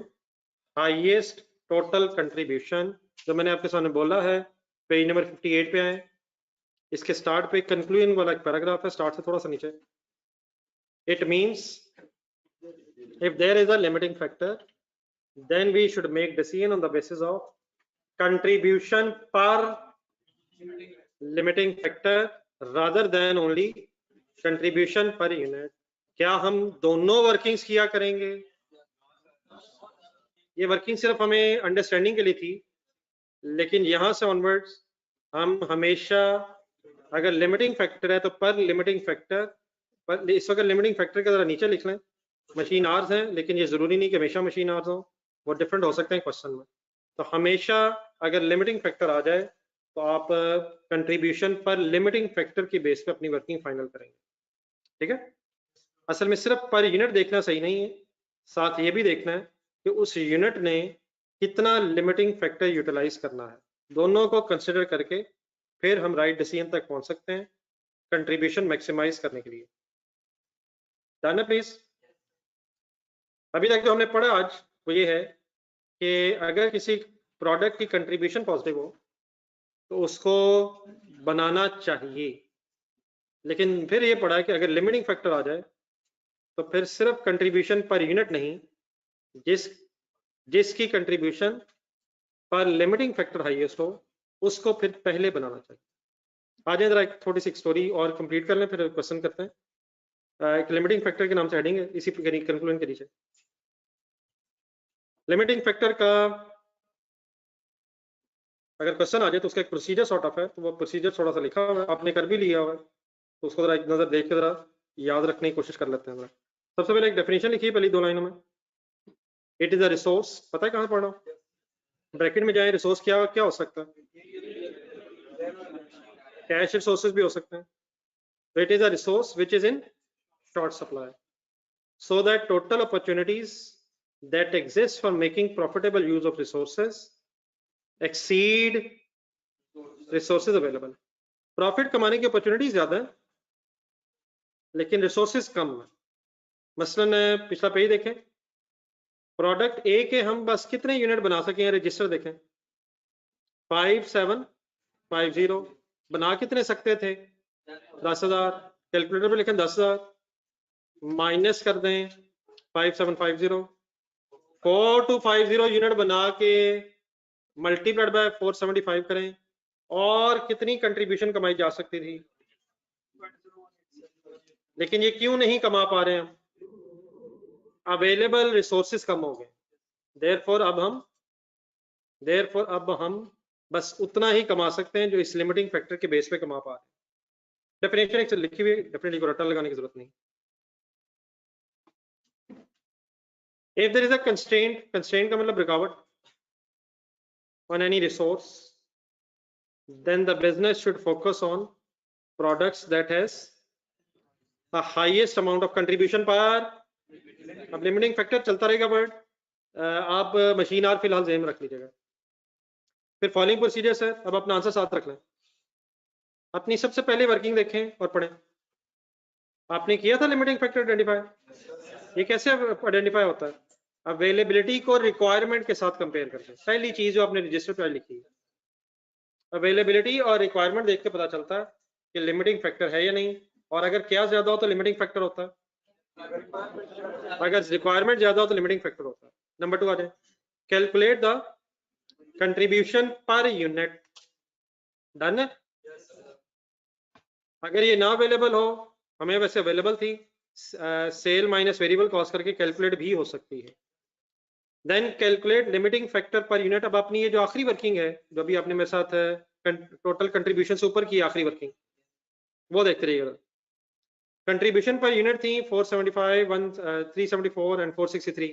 highest total contribution. जो मैंने आपके सामने बोला है, पेज नंबर 58 पे आए, इसके स्टार्ट पे कंक्लूजन वाला एक पैराग्राफ है, स्टार्ट से थोड़ा सा नीचे। It means if there is a limiting factor, then we should make decision on the basis of contribution per limiting factor rather than only contribution per unit. क्या हम दोनों वर्किंग्स किया करेंगे? ये वर्किंग सिर्फ हमें अंडरस्टैंडिंग के लिए थी, लेकिन यहां से ऑनवर्ड्स हम हमेशा अगर लिमिटिंग फैक्टर है तो पर लिमिटिंग फैक्टर पर, इस वक्त लिमिटिंग फैक्टर का जरा नीचे लिख लें। मशीन आवर्स हैं, लेकिन ये जरूरी नहीं कि हमेशा मशीन आवर्स हो, वो डिफरेंट हो सकते हैं क्वेश्चन में। तो हमेशा अगर लिमिटिंग फैक्टर आ जाए तो आप कंट्रीब्यूशन पर लिमिटिंग फैक्टर की बेस पे अपनी वर्किंग फाइनल करेंगे। ठीक है, असल में सिर्फ पर यूनिट देखना सही नहीं है, साथ ये भी देखना है कि उस यूनिट ने कितना लिमिटिंग फैक्टर यूटिलाइज करना है। दोनों को कंसिडर करके फिर हम राइट डिसीजन तक पहुंच सकते हैं कंट्रीब्यूशन मैक्सिमाइज करने के लिए। डन है प्लीज? अभी तक जो हमने पढ़ा आज वो ये है कि अगर किसी प्रोडक्ट की कंट्रीब्यूशन पॉजिटिव हो तो उसको बनाना चाहिए, लेकिन फिर ये पढ़ा कि अगर लिमिटिंग फैक्टर आ जाए तो फिर सिर्फ कंट्रीब्यूशन पर यूनिट नहीं, जिसकी कंट्रीब्यूशन पर लिमिटिंग फैक्टर हाईएस्ट हो उसको फिर पहले बनाना चाहिए। आ जाए जरा एक थोड़ी सी स्टोरी और कंप्लीट कर लें, फिर क्वेश्चन करते हैं। एक लिमिटिंग फैक्टर के नाम से हेडिंग है इसी कंक्लूजन के नीचे। लिमिटिंग फैक्टर का अगर क्वेश्चन आ जाए तो उसका एक प्रोसीजर सॉर्ट ऑफ है, तो वो प्रोसीजर थोड़ा सा लिखा हुआ है, आपने कर भी लिया हुआ है, तो उसको जरा एक नजर देख के जरा याद रखने की कोशिश कर लेते हैं। सबसे पहले एक डेफिनेशन लिखी है पहली 2 लाइनों में। इट इज अ रिसोर्स, पता है कहाँ से पढ़ा? ब्रैकेट में जाए, रिसोर्स क्या क्या हो सकता है? कैश रिसोर्सेज भी हो सकते हैं। तो it is a resource which is in short supply, so that total opportunities that exist for making profitable use of resources exceed resources available। Profit कमाने की अपॉर्चुनिटी ज्यादा है लेकिन रिसोर्सेज कम है। मसलन पिछला पेज देखें, प्रोडक्ट ए के हम बस कितने यूनिट बना सके, रजिस्टर देखें 5750, बना कितने सकते थे? 10,000। कैलकुलेटर पे लिखें 10,000, माइनस कर दें 5750, 4250 यूनिट बना के मल्टीप्लाइड बाय 475 करें, और कितनी कंट्रीब्यूशन कमाई जा सकती थी? लेकिन ये क्यों नहीं कमा पा रहे हैं हम? अवेलेबल रिसोर्सेज कम हो गए, देयरफॉर अब हम बस उतना ही कमा सकते हैं जो इस लिमिटिंग फैक्टर के बेस पे कमा पा रहे हैं। डेफिनेशन एक लिखी हुई, डेफिनेटली को रट्टा लगाने की जरूरत नहीं। If there is a constraint का मतलब रुकावट on any resource, then the business should focus on products that has the highest amount of contribution per। अब लिमिटिंग फैक्टर चलता रहेगा वर्ड, आप मशीन आर फिलहाल जेम रख लीजिएगा। फिर फॉलोइंग प्रोसीजर्स है, अब अपना आंसर साथ रख लें। अपनी सबसे पहले वर्किंग देखें और पढ़ें। आपने किया था लिमिटिंग फैक्टर आइडेंटिफाई, ये कैसे आइडेंटिफाई होता है? अवेलेबिलिटी को रिक्वायरमेंट के साथ कंपेयर करके, पहली चीज जो आपने रजिस्टर पर लिखी है, अवेलेबिलिटी और रिक्वायरमेंट देख के पता चलता है कि लिमिटिंग फैक्टर है या नहीं, और अगर क्या ज्यादा हो तो लिमिटिंग फैक्टर होता है, अगर रिक्वायरमेंट ज्यादा हो तो लिमिटिंग फैक्टर होता है। नंबर 2 आ जाए, calculate the contribution per unit. Done है? अगर ये ना अवेलेबल हो, हमें वैसे अवेलेबल थी, सेल माइनस वेरिएबल कॉस्ट करके कैलकुलेट भी हो सकती है। Then calculate limiting factor per unit. अब अपनी ये जो आखिरी वर्किंग है, जो भी आपने मेरे साथ टोटल कंट्रीब्यूशन से ऊपर की आखिरी वर्किंग, वो देखते रहिएगा। कंट्रीब्यूशन पर यूनिट थी 475, 374 एंड 463,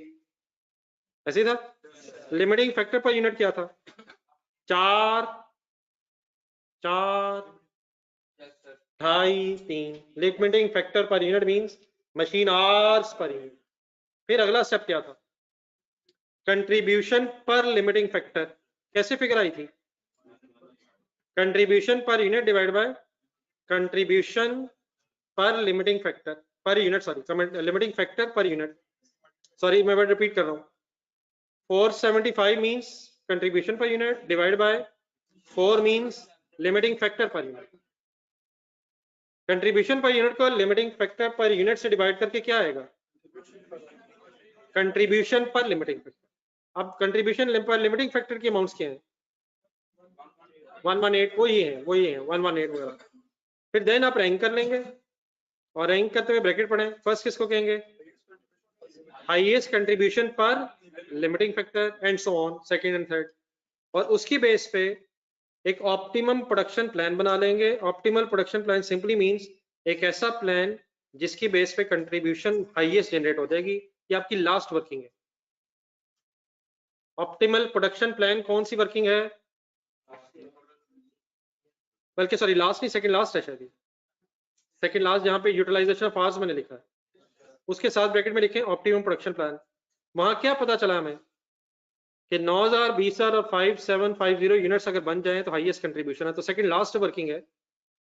ऐसे ही था। लिमिटिंग फैक्टर पर यूनिट क्या था? 4, 2.5, 3। Limiting factor per unit means machine hours per unit. फिर अगला स्टेप क्या था? कंट्रीब्यूशन पर लिमिटिंग फैक्टर कैसे फिगर आई थी? Contribution per unit divide by contribution पर limiting factor per unit, sorry limiting factor per unit, sorry मैं वर्ड रिपीट कर रहा हूं। 475 means contribution per unit divide bye 4 means limiting factor per unit. Contribution per unit को लिमिटिंग फैक्टर पर यूनिट से डिवाइड करके क्या आएगा? कंट्रीब्यूशन पर लिमिटिंग फैक्टर। अब कंट्रीब्यूशन पर लिमिटिंग फैक्टर की अमाउंट्स क्या है? 118, वही है 118 वगैरह। फिर देन आप रैंक कर लेंगे और रैंक करते हुए ब्रैकेट पढ़ें। फर्स्ट किसको कहेंगे? हाईएस्ट कंट्रीब्यूशन पर limiting factor and so on, second and third. और उसकी बेस पे एक ऑप्टिमम प्रोडक्शन प्लान बना लेंगे। Optimal production plan simply means एक ऐसा प्लान जिसकी बेस पे कंट्रीब्यूशन हाईएस्ट जनरेट हो जाएगी। ये आपकी लास्ट वर्किंग है। ऑप्टिमल प्रोडक्शन प्लान कौन सी वर्किंग है? बल्कि सॉरी लास्ट नहीं, सेकंड लास्ट है शायद। सेकंड लास्ट जहां पे यूटिलाइजेशन ऑफ आवर्स मैंने लिखा है, उसके साथ ब्रैकेट में लिखें ऑप्टिमम प्रोडक्शन प्लान। वहां क्या पता चला हमें कि 9000, 20000 और 5750 यूनिट्स अगर बन जाए तो हाईएस्ट कंट्रीब्यूशन है। तो सेकंड लास्ट वर्किंग है,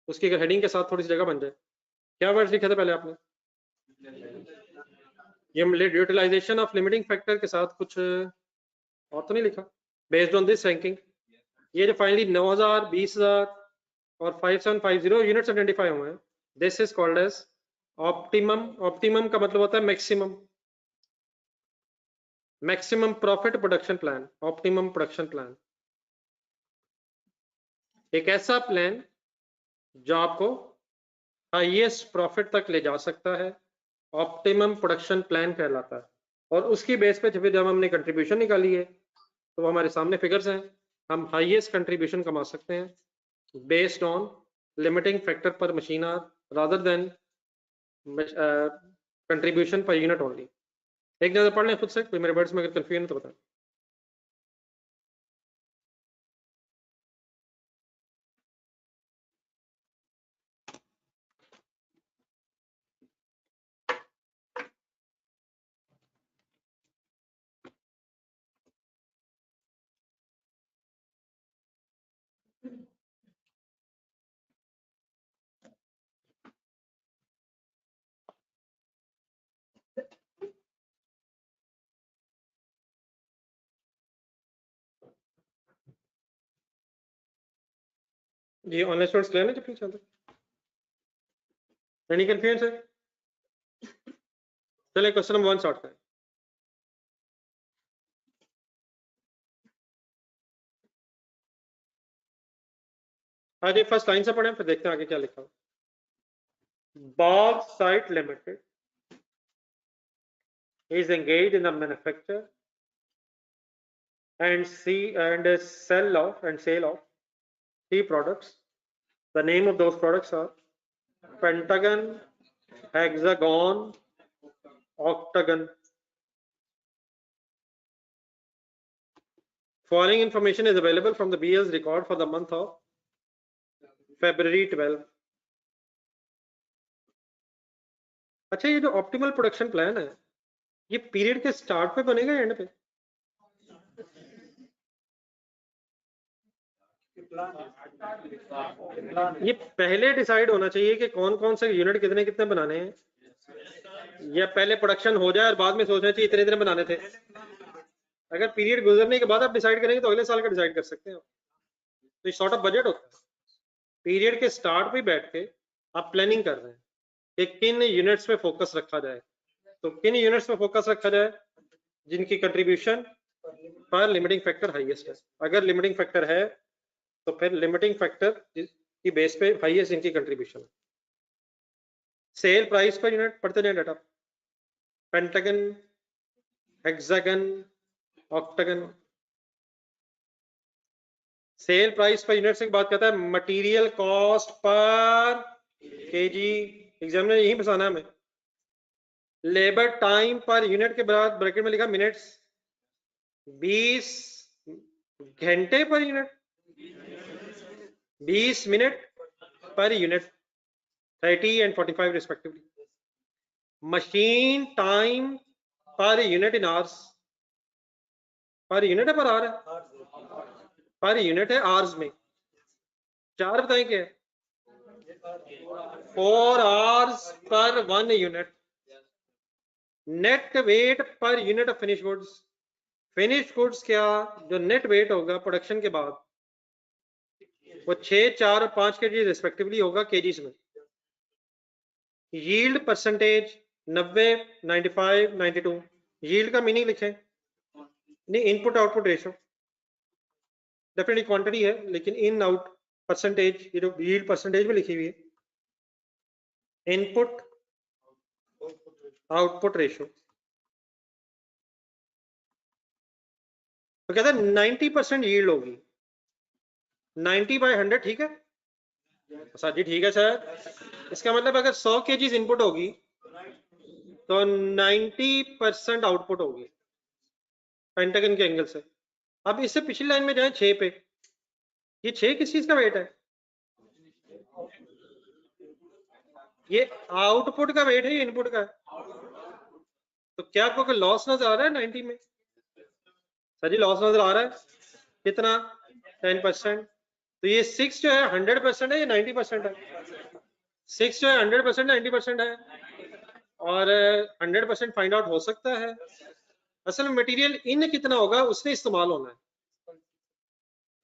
उसकी अगर हेडिंग के साथ थोड़ी सी जगह बन जाए। क्या वर्ड लिखा था पहले आपने? ये यूटिलाइजेशन ऑफ लिमिटिंग फैक्टर के साथ कुछ और तो नहीं लिखा? बेस्ड ऑन दिस रैंकिंग, ये जो फाइनली 9000, 20000 और 5750 यूनिट्स आइडेंटिफाई हुए हैं, this is called as optimum. Optimum का मतलब होता है maximum, maximum profit production plan, optimum production plan. एक ऐसा प्लान जो आपको हाईएस्ट प्रॉफिट तक ले जा सकता है, ऑप्टिमम प्रोडक्शन प्लान कहलाता है। और उसकी बेस पे जब हमने कंट्रीब्यूशन निकाली है तो हमारे सामने फिगर्स हैं। हम हाईएस्ट कंट्रीब्यूशन कमा सकते हैं बेस्ड ऑन लिमिटिंग फैक्टर पर machine our rather than contribution per unit only. एक नजर पढ़ लें खुद से, कोई मेरे वर्ड्स में अगर कंफ्यूजन तो बताएं। जी ऑनलाइन स्टूडेंट्स क्लियर है जब चलते एनी कंफ्यूजन है? चलिए क्वेश्चन नंबर 1 स्टार्ट करें। आज ये फर्स्ट लाइन से पढ़ें फिर देखते हैं आगे क्या लिखा हो। Bauxite Limited is engaged in the manufacture and sale of 3 products. The name of those products are Pentagon, Hexagon, Octagon. Following information is available from the BL's record for the month of February 12. अच्छा, ये जो ऑप्टिमल प्रोडक्शन प्लान है ये पीरियड के स्टार्ट पे बनेगा या एंड पे? ये पहले डिसाइड होना चाहिए कि कौन कौन से यूनिट कितने कितने बनाने हैं, या पहले प्रोडक्शन हो जाए और बाद में सोचना चाहिए इतने इतने बनाने थे? अगर पीरियड गुजरने के बाद आप डिसाइड करेंगे तो अगले साल का डिसाइड कर सकते हैं। तो शॉर्ट ऑफ बजट होता है। पीरियड के स्टार्ट पे बैठ के आप प्लानिंग कर रहे हैं कि किन यूनिट्स पे फोकस रखा जाए। तो किन यूनिट्स पे फोकस रखा जाए? जिनकी कंट्रीब्यूशन पर लिमिटिंग फैक्टर हाईएस्ट है। अगर लिमिटिंग फैक्टर है तो फिर लिमिटिंग फैक्टर की बेस पे हाईएस्ट इनकी कंट्रीब्यूशन है। सेल प्राइस पर यूनिट पढ़ते जाए data. Pentagon, hexagon, octagon. Sale price per unit से बात करता है material cost per KG. Exam में यही फंसाना है हमें। लेबर टाइम पर यूनिट के बाद ब्रैकेट में लिखा मिनट्स। 20 घंटे per unit, 20 minute per unit, 30 and 45 respectively. Machine time per unit in hours. Per unit है पर आवर है? पर यूनिट है आवर्स में। 4 बताएं क्या है? 4 hours per 1 unit. Net weight per unit of finish goods. Finish goods क्या जो नेट वेट होगा प्रोडक्शन के बाद वो 6, 4 और 5 केजी रिस्पेक्टिवली होगा केजीज में। Yield percentage 90, 95, 92। यील्ड का मीनिंग लिखें नहीं, input output ratio. Definitely quantity है लेकिन इन आउट परसेंटेज, ये जो यील्ड परसेंटेज में लिखी हुई है, इनपुट आउटपुट रेशो, तो कहते हैं 90% यील्ड होगी, 90/100, ठीक है सर जी, ठीक है सर। इसका मतलब अगर 100 kg इनपुट होगी तो 90% आउटपुट होगी पेंटागन के एंगल से। अब इससे पिछली लाइन में जाए 6 पे, ये 6 किस चीज का वेट है? ये आउटपुट का वेट है, ये इनपुट का है। तो क्या आपको कोई लॉस नजर आ रहा है 90 में? सर जी लॉस नजर आ रहा है, कितना? 10%। तो ये 6 जो है 100% है, ये 90% है। 6 जो है 100% 90% है, और 100% फाइंड आउट हो सकता है। असल में मटेरियल इन कितना होगा उसने इस्तेमाल होना है,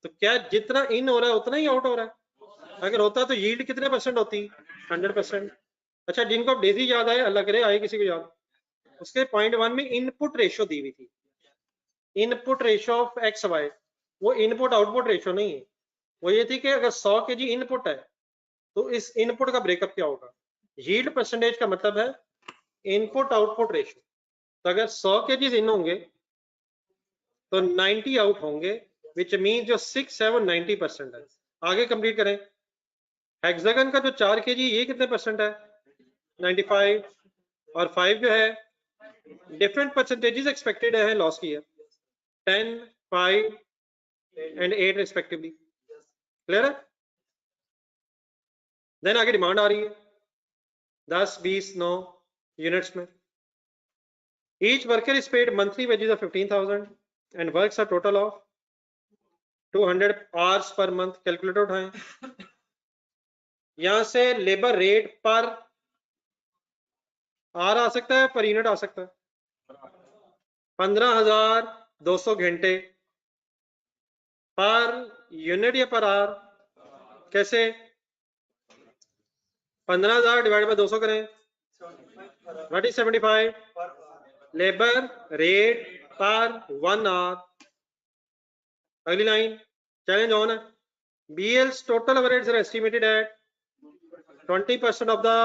तो क्या जितना इन हो रहा है उतना ही आउट हो रहा है? अगर होता तो यील्ड कितने परसेंट होती? 100%। अच्छा, जिनको अब डेजी याद आए, अल्लाह करे आए किसी को याद, उसके पॉइंट 1 में इनपुट रेशो दी हुई थी, input ratio of X Y. वो इनपुट आउटपुट रेशो नहीं है, वो ये थी कि अगर 100 kg इनपुट है तो इस इनपुट का ब्रेकअप क्या होगा। यील्ड परसेंटेज का मतलब है इनपुट आउटपुट रेशो। तो अगर 100 kg इन होंगे तो 90 आउट होंगे, विच मीन जो 6, 7, 90% है। आगे कंप्लीट करें। हेक्सागन का जो 4 kg, ये कितने परसेंट है? 95। और 5 जो है, डिफरेंट परसेंटेजेस एक्सपेक्टेड है लॉस की है, 10, 5 एंड 8 रिस्पेक्टिवली। क्लियर है? देन आगे डिमांड आ रही है 10, 20, 9 यूनिट्स में। Each worker is paid monthly wages of 15,000 and works a total of 200 hours per month. Calculator उठाएं, यहां से लेबर रेट पर आर आ सकता है, पर यूनिट आ सकता है। 15,200 घंटे पर यूनिट या पर आर? कैसे? 15,000 डिवाइड बाय 200 करें, व्हाट इज 75? लेबर रेट पर 1 आवर। अगली लाइन चैलेंज ऑन है। BL's total overheads are estimated at 20% of the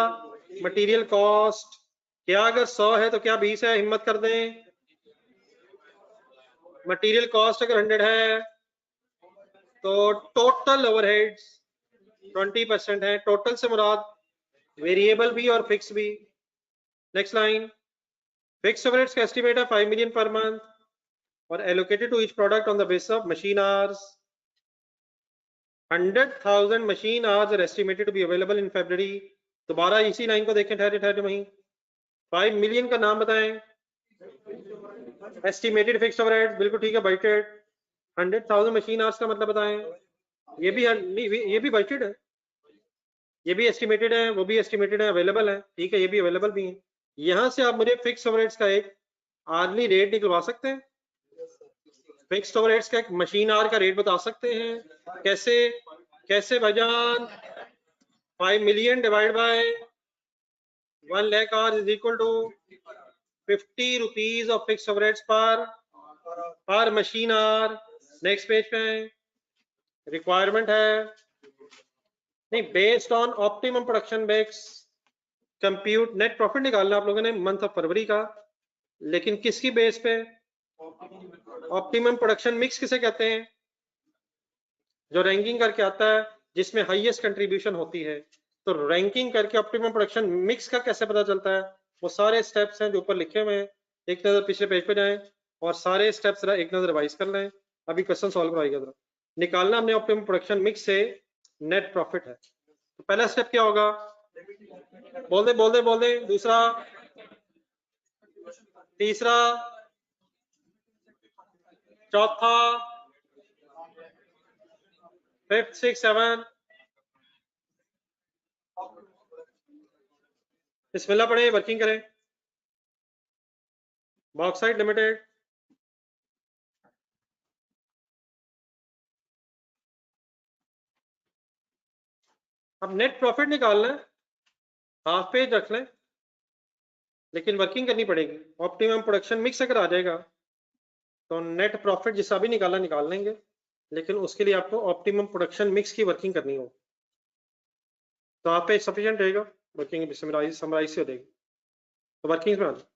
material cost। क्या अगर 100 है तो क्या 20 है? हिम्मत कर दें। मटेरियल कॉस्ट अगर 100 है तो टोटल ओवरहेड्स 20% है। टोटल से मुराद वेरिएबल भी और फिक्स भी। नेक्स्ट लाइन, फिक्स ओवरहेड्स का एस्टिमेट है 5 million पर मंथ और allocated to each product on the basis of machine hours. 100,000 machine hours are estimated to be available in February। दोबारा इसी लाइन को देखें, ठहरे ठहरे वहीं। 5 million का नाम बताएं। एस्टिमेटेड फिक्स्ड ओवरहेड, बिल्कुल ठीक है, बजटेड। 100,000 मशीन आवर्स का मतलब बताएं। ये भी बजटेड है, ये भी एस्टिमेटेड है, वो भी एस्टिमेटेड है, अवेलेबल है, ठीक है, ये भी अवेलेबल भी है। यहां से आप मुझे फिक्स्ड ओवरहेड्स का एक आर्ली रेट निकलवा सकते हैं? फिक्स्ड ओवरहेड्स का एक मशीन आवर का रेट बता सकते हैं? कैसे? कैसे भाईजान? 5 million divide by 1 lakh hours is equal to 50 rupees of fixed overheads per machine hour. Next page पे रिक्वायरमेंट है, नहीं, बेस्ड ऑन ऑप्टिमम प्रोडक्शन बेक्स कंप्यूट नेट प्रॉफिट निकालना आप लोगों ने मंथ ऑफ फरवरी का, लेकिन किसकी बेस पे? ऑप्टिमम प्रोडक्शन मिक्स किसे कहते हैं? जो रैंकिंग करके आता है जिसमें हाईएस्ट कंट्रीब्यूशन होती है। तो रैंकिंग करके ऑप्टिमम प्रोडक्शन मिक्स का कैसे पता चलता है? वो सारे स्टेप्स हैं जो ऊपर लिखे हुए हैं, एक नजर पिछले पेज पे जाएं और सारे स्टेप्स एक नजर रिवाइज कर लें। अभी क्वेश्चन सॉल्व कराइएगा जरा। निकालना हमने ऑप्टिमम प्रोडक्शन मिक्स से नेट प्रॉफिट है। तो पहला स्टेप क्या होगा? बोल दे। दूसरा, तीसरा, चौथा, 5th, 6th, 7th। बिस्मिल्लाह पढ़े, वर्किंग करें। बॉक्साइट लिमिटेड, अब नेट प्रॉफिट निकालना है, हाफ पेज रख लें, लेकिन वर्किंग करनी पड़ेगी। ऑप्टिमम प्रोडक्शन मिक्स अगर आ जाएगा तो नेट प्रॉफिट जिसा भी निकाल लेंगे, लेकिन उसके लिए आपको ऑप्टिमम प्रोडक्शन मिक्स की वर्किंग करनी हो तो आप पे सफिशिएंट रहेगा, वर्किंग समराइज से हो जाएगी। तो वर्किंग में आ जाओ।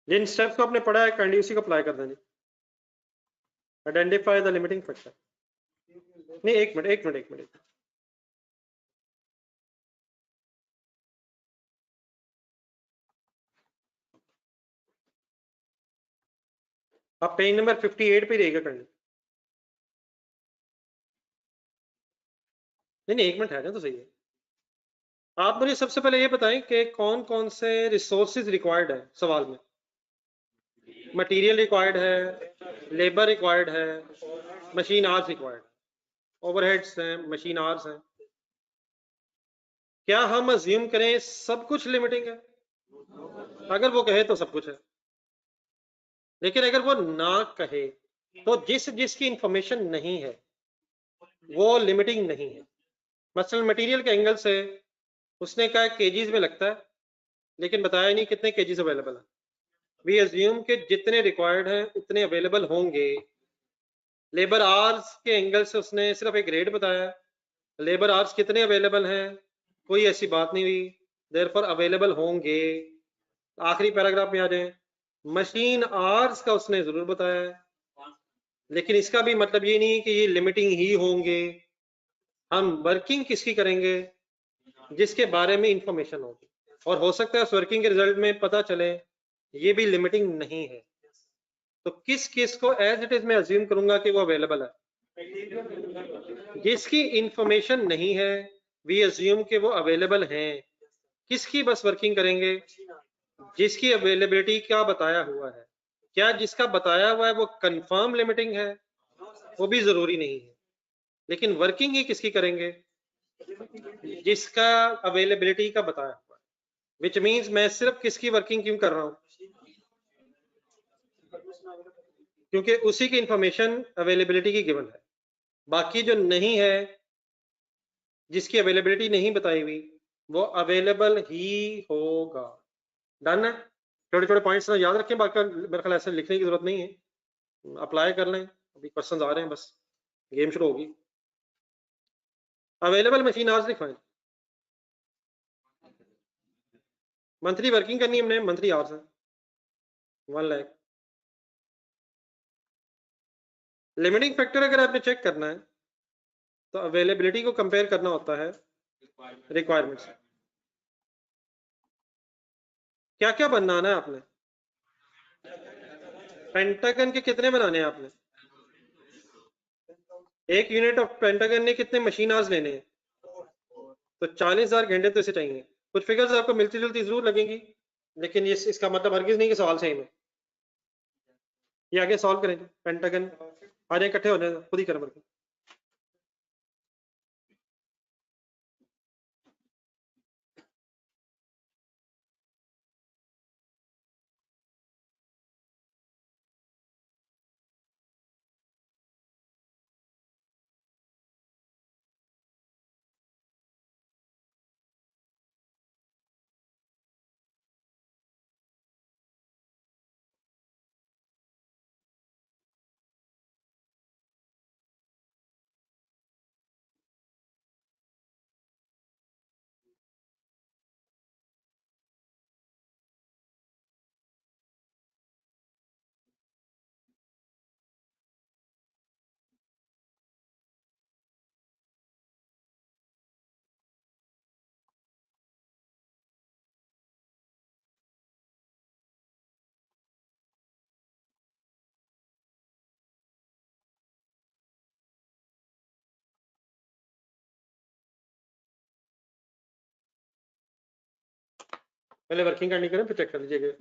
जिन स्टेप्स को आपने पढ़ा है काइंडली उसी को अप्लाई कर देंगे। Identify the limiting factor. नहीं, एक मिनट। आप पेज नंबर 58 पे रहेगा काइंडली। नहीं, एक मिनट है ना, तो सही है। आप मुझे सबसे पहले ये बताएं कि कौन कौन से रिसोर्सेज रिक्वायर्ड है सवाल में। मटेरियल रिक्वायर्ड है, लेबर रिक्वायर्ड है, मशीन आवर्स रिक्वायर्ड, ओवरहेड्स हैं, मशीन आवर्स हैं। क्या हम अज्यूम करें सब कुछ लिमिटिंग है? अगर वो कहे तो सब कुछ है, लेकिन अगर वो ना कहे तो जिस जिसकी इंफॉर्मेशन नहीं है वो लिमिटिंग नहीं है। मसलन मटेरियल के एंगल से उसने कहा केजीज में लगता है, लेकिन बताया नहीं कितने केजीज अवेलेबल है। वी अज्यूम के जितने रिक्वायर्ड हैं उतने अवेलेबल होंगे। लेबर आवर्स के एंगल से उसने सिर्फ एक रेट बताया, लेबर आवर्स कितने अवेलेबल हैं कोई ऐसी बात नहीं हुई, देयरफॉर अवेलेबल होंगे। आखिरी पैराग्राफ में आ जाए, मशीन आवर्स का उसने जरूर बताया है, लेकिन इसका भी मतलब ये नहीं कि ये लिमिटिंग ही होंगे। हम वर्किंग किसकी करेंगे? जिसके बारे में इंफॉर्मेशन होगी, और हो सकता है उस वर्किंग के रिजल्ट में पता चले ये भी लिमिटिंग नहीं है। तो किस किस को एज इट इज मैं अज्यूम करूंगा कि वो अवेलेबल है? जिसकी इंफॉर्मेशन नहीं है वी अज्यूम कि वो अवेलेबल हैं। किसकी बस वर्किंग करेंगे? जिसकी अवेलेबिलिटी का बताया हुआ है। क्या जिसका बताया हुआ है वो कंफर्म लिमिटिंग है? वो भी जरूरी नहीं है, लेकिन वर्किंग ही किसकी करेंगे? जिसका अवेलेबिलिटी का बताया हुआ है। विच मीन्स मैं सिर्फ किसकी वर्किंग क्यों कर रहा हूं? क्योंकि उसी की इंफॉर्मेशन अवेलेबिलिटी की गिवन है। बाकी जो नहीं है, जिसकी अवेलेबिलिटी नहीं बताई हुई, वो अवेलेबल ही होगा। डन है? छोटे छोटे पॉइंट्स याद रखें, बाकी मेरे ख्याल ऐसे लिखने की जरूरत नहीं है, अप्लाई कर लें। अभी क्वेश्चंस आ रहे हैं, बस गेम शुरू होगी। अवेलेबल मशीन आवर्स लिखवाएं। मंथली वर्किंग करनी है हमने, मंथली आवर्स है 1 लाख। लिमिटिंग फैक्टर अगर आपने चेक करना है तो अवेलेबिलिटी को कंपेयर करना होता है रिक्वायरमेंट से। क्या क्या बनाना है आपने? पेंटागन के कितने बनाने हैं आपने? एक यूनिट ऑफ पेंटागन ने कितने मशीन आवर्स लेने हैं? तो 40,000 घंटे तो इसे चाहिए। कुछ फिगर्स आपको मिलती जुलती जरूर लगेंगी, लेकिन ये इसका मतलब हरगिज नहीं कि सवाल सही में। ये आगे सॉल्व करेंगे पेंटागन। आ जाए इकट्ठे हो जाए, खुद ही करें बल्कि। पहले वर्किंग करनी करें, फिर चेक कर लीजिएगा।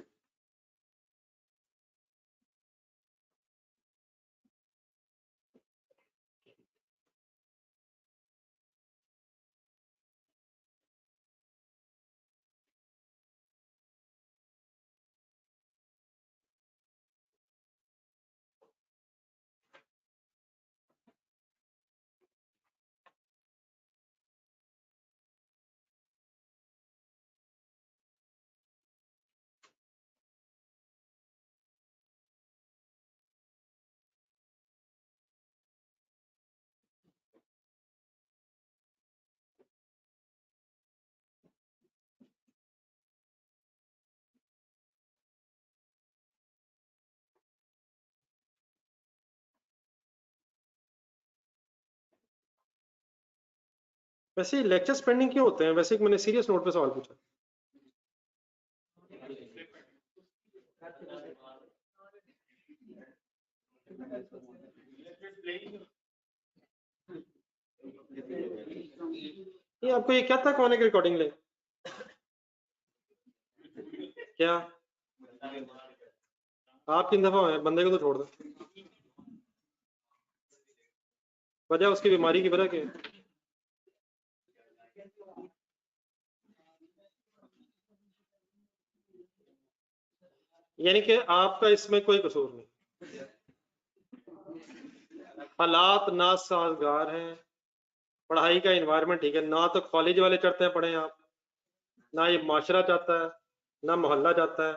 वैसे लेक्चर्स पेंडिंग क्यों होते हैं? वैसे एक मैंने सीरियस नोट पे सवाल पूछा। ये आपको ये क्या था कौन है रिकॉर्डिंग ले? क्या आप किन दफा हुए? बंदे को तो छोड़ दो। वजह उसकी बीमारी की वजह क्या है? यानी कि आपका इसमें कोई कसूर नहीं, हालात नासाजगार हैं, पढ़ाई का एनवायरनमेंट ठीक है ना, तो कॉलेज वाले चढ़ते हैं पढ़े आप, ना ये माशरा चाहता है, ना मोहल्ला चाहता है,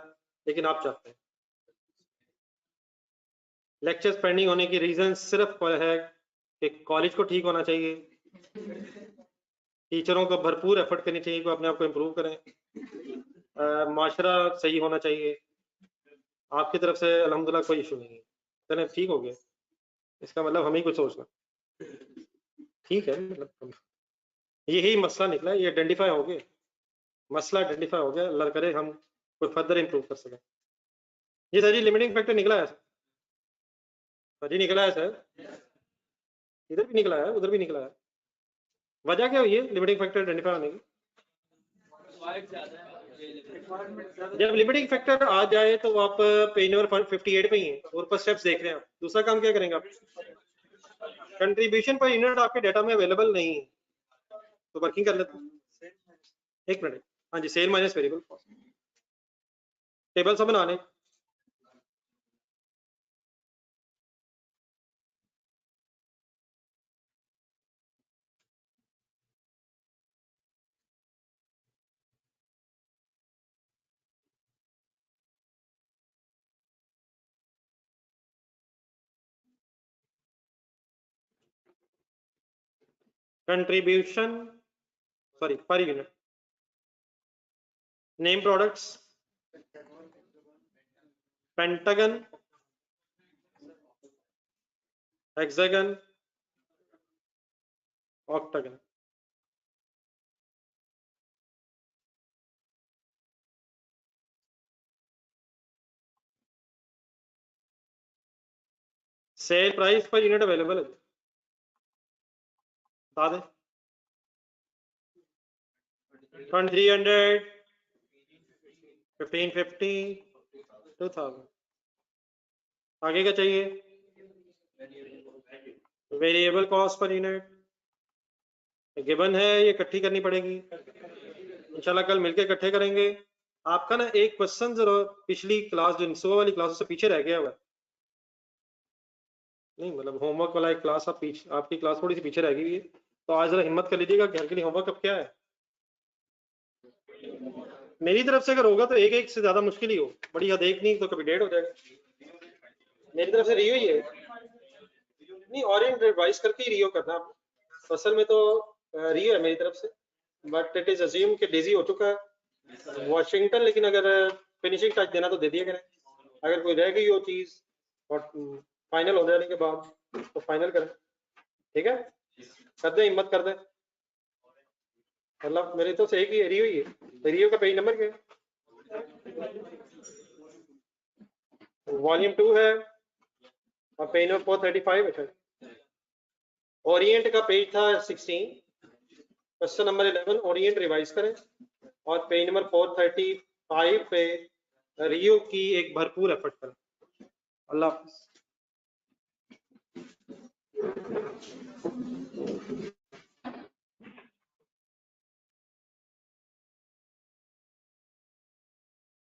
लेकिन आप चाहते हैं। लेक्चर्स पेंडिंग होने की रीजन सिर्फ है कि कॉलेज को ठीक होना चाहिए, टीचरों को भरपूर एफर्ट करनी चाहिए कि अपने आप को इम्प्रूव करें, माशरा सही होना चाहिए। आपकी तरफ से अल्हम्दुलिल्लाह कोई इशू नहीं है, चले ठीक हो गया। इसका मतलब हमें कुछ सोचना ठीक है, मतलब यही मसला निकला, ये आइडेंटिफाई हो गया, मसला आइडेंटिफाई हो गया, अल्लाह करे हम कोई फर्दर इम्प्रूव कर सकें। ये सर जी लिमिटिंग फैक्टर निकला है सर जी, निकला है सर, इधर भी निकला है उधर भी निकला है। वजह क्या हुई है लिमिटिंग फैक्टर आइडेंटिफाई होने की? जब लिमिटिंग फैक्टर आ जाए तो आप पेज नंबर 58 पे ही हैं और ऊपर स्टेप्स देख रहे हैं आप, दूसरा काम क्या करेंगे आप? कंट्रीब्यूशन पर यूनिट आपके डाटा में अवेलेबल नहीं है तो वर्किंग कर लेते हैं। एक मिनट, हाँ जी, सेल माइनस वेरिएबल टेबल सब बना लें। Contribution sorry per unit, name products, pentagon, hexagon, octagon. Sale price per unit available है, बता दें। 300, 1550, 2000। आगे क्या चाहिए? Variable cost per unit given है, ये इकट्ठी करनी पड़ेगी इंशाल्लाह, कल मिलके इकट्ठे करेंगे। आपका ना एक क्वेश्चन जरा पिछली क्लास जो सुबह वाली क्लास से पीछे रह गया हुआ है, नहीं मतलब होमवर्क वाला एक क्लास आप पीछे, आपकी क्लास थोड़ी सी पीछे रह गई है, तो आज जरा हिम्मत कर लीजिएगा, घर के लिए होमवर्क अब क्या है। मेरी तरफ से अगर होगा तो एक एक से ज्यादा मुश्किल ही हो, बड़ी हद एक नहीं तो कभी 1.5 हो जाएगा। मेरी तरफ से रियो ही है, नहीं ऑरियंट रिवाइज करके ही रियो करना आप, असल में तो रियो है मेरी तरफ से, बट इट इज अज्यूम कि डेजी हो चुका है वॉशिंगटन, लेकिन अगर फिनिशिंग टच देना तो दे दिया करें, अगर कोई रह गई हो चीज और फाइनल हो जाने के बाद तो फाइनल करें, ठीक है, कर दे हिम्मत कर दे। मतलब मेरी तो सही की रियो ही है, रियो का पेज नंबर क्या है? वॉल्यूम 2 है और पेज नंबर 435 है। ओरिएंट का पेज था 16, क्वेश्चन नंबर 11 ओरिएंट रिवाइज करें और पेज नंबर 435 पे रियो की एक भरपूर एफर्ट करें। अल्लाह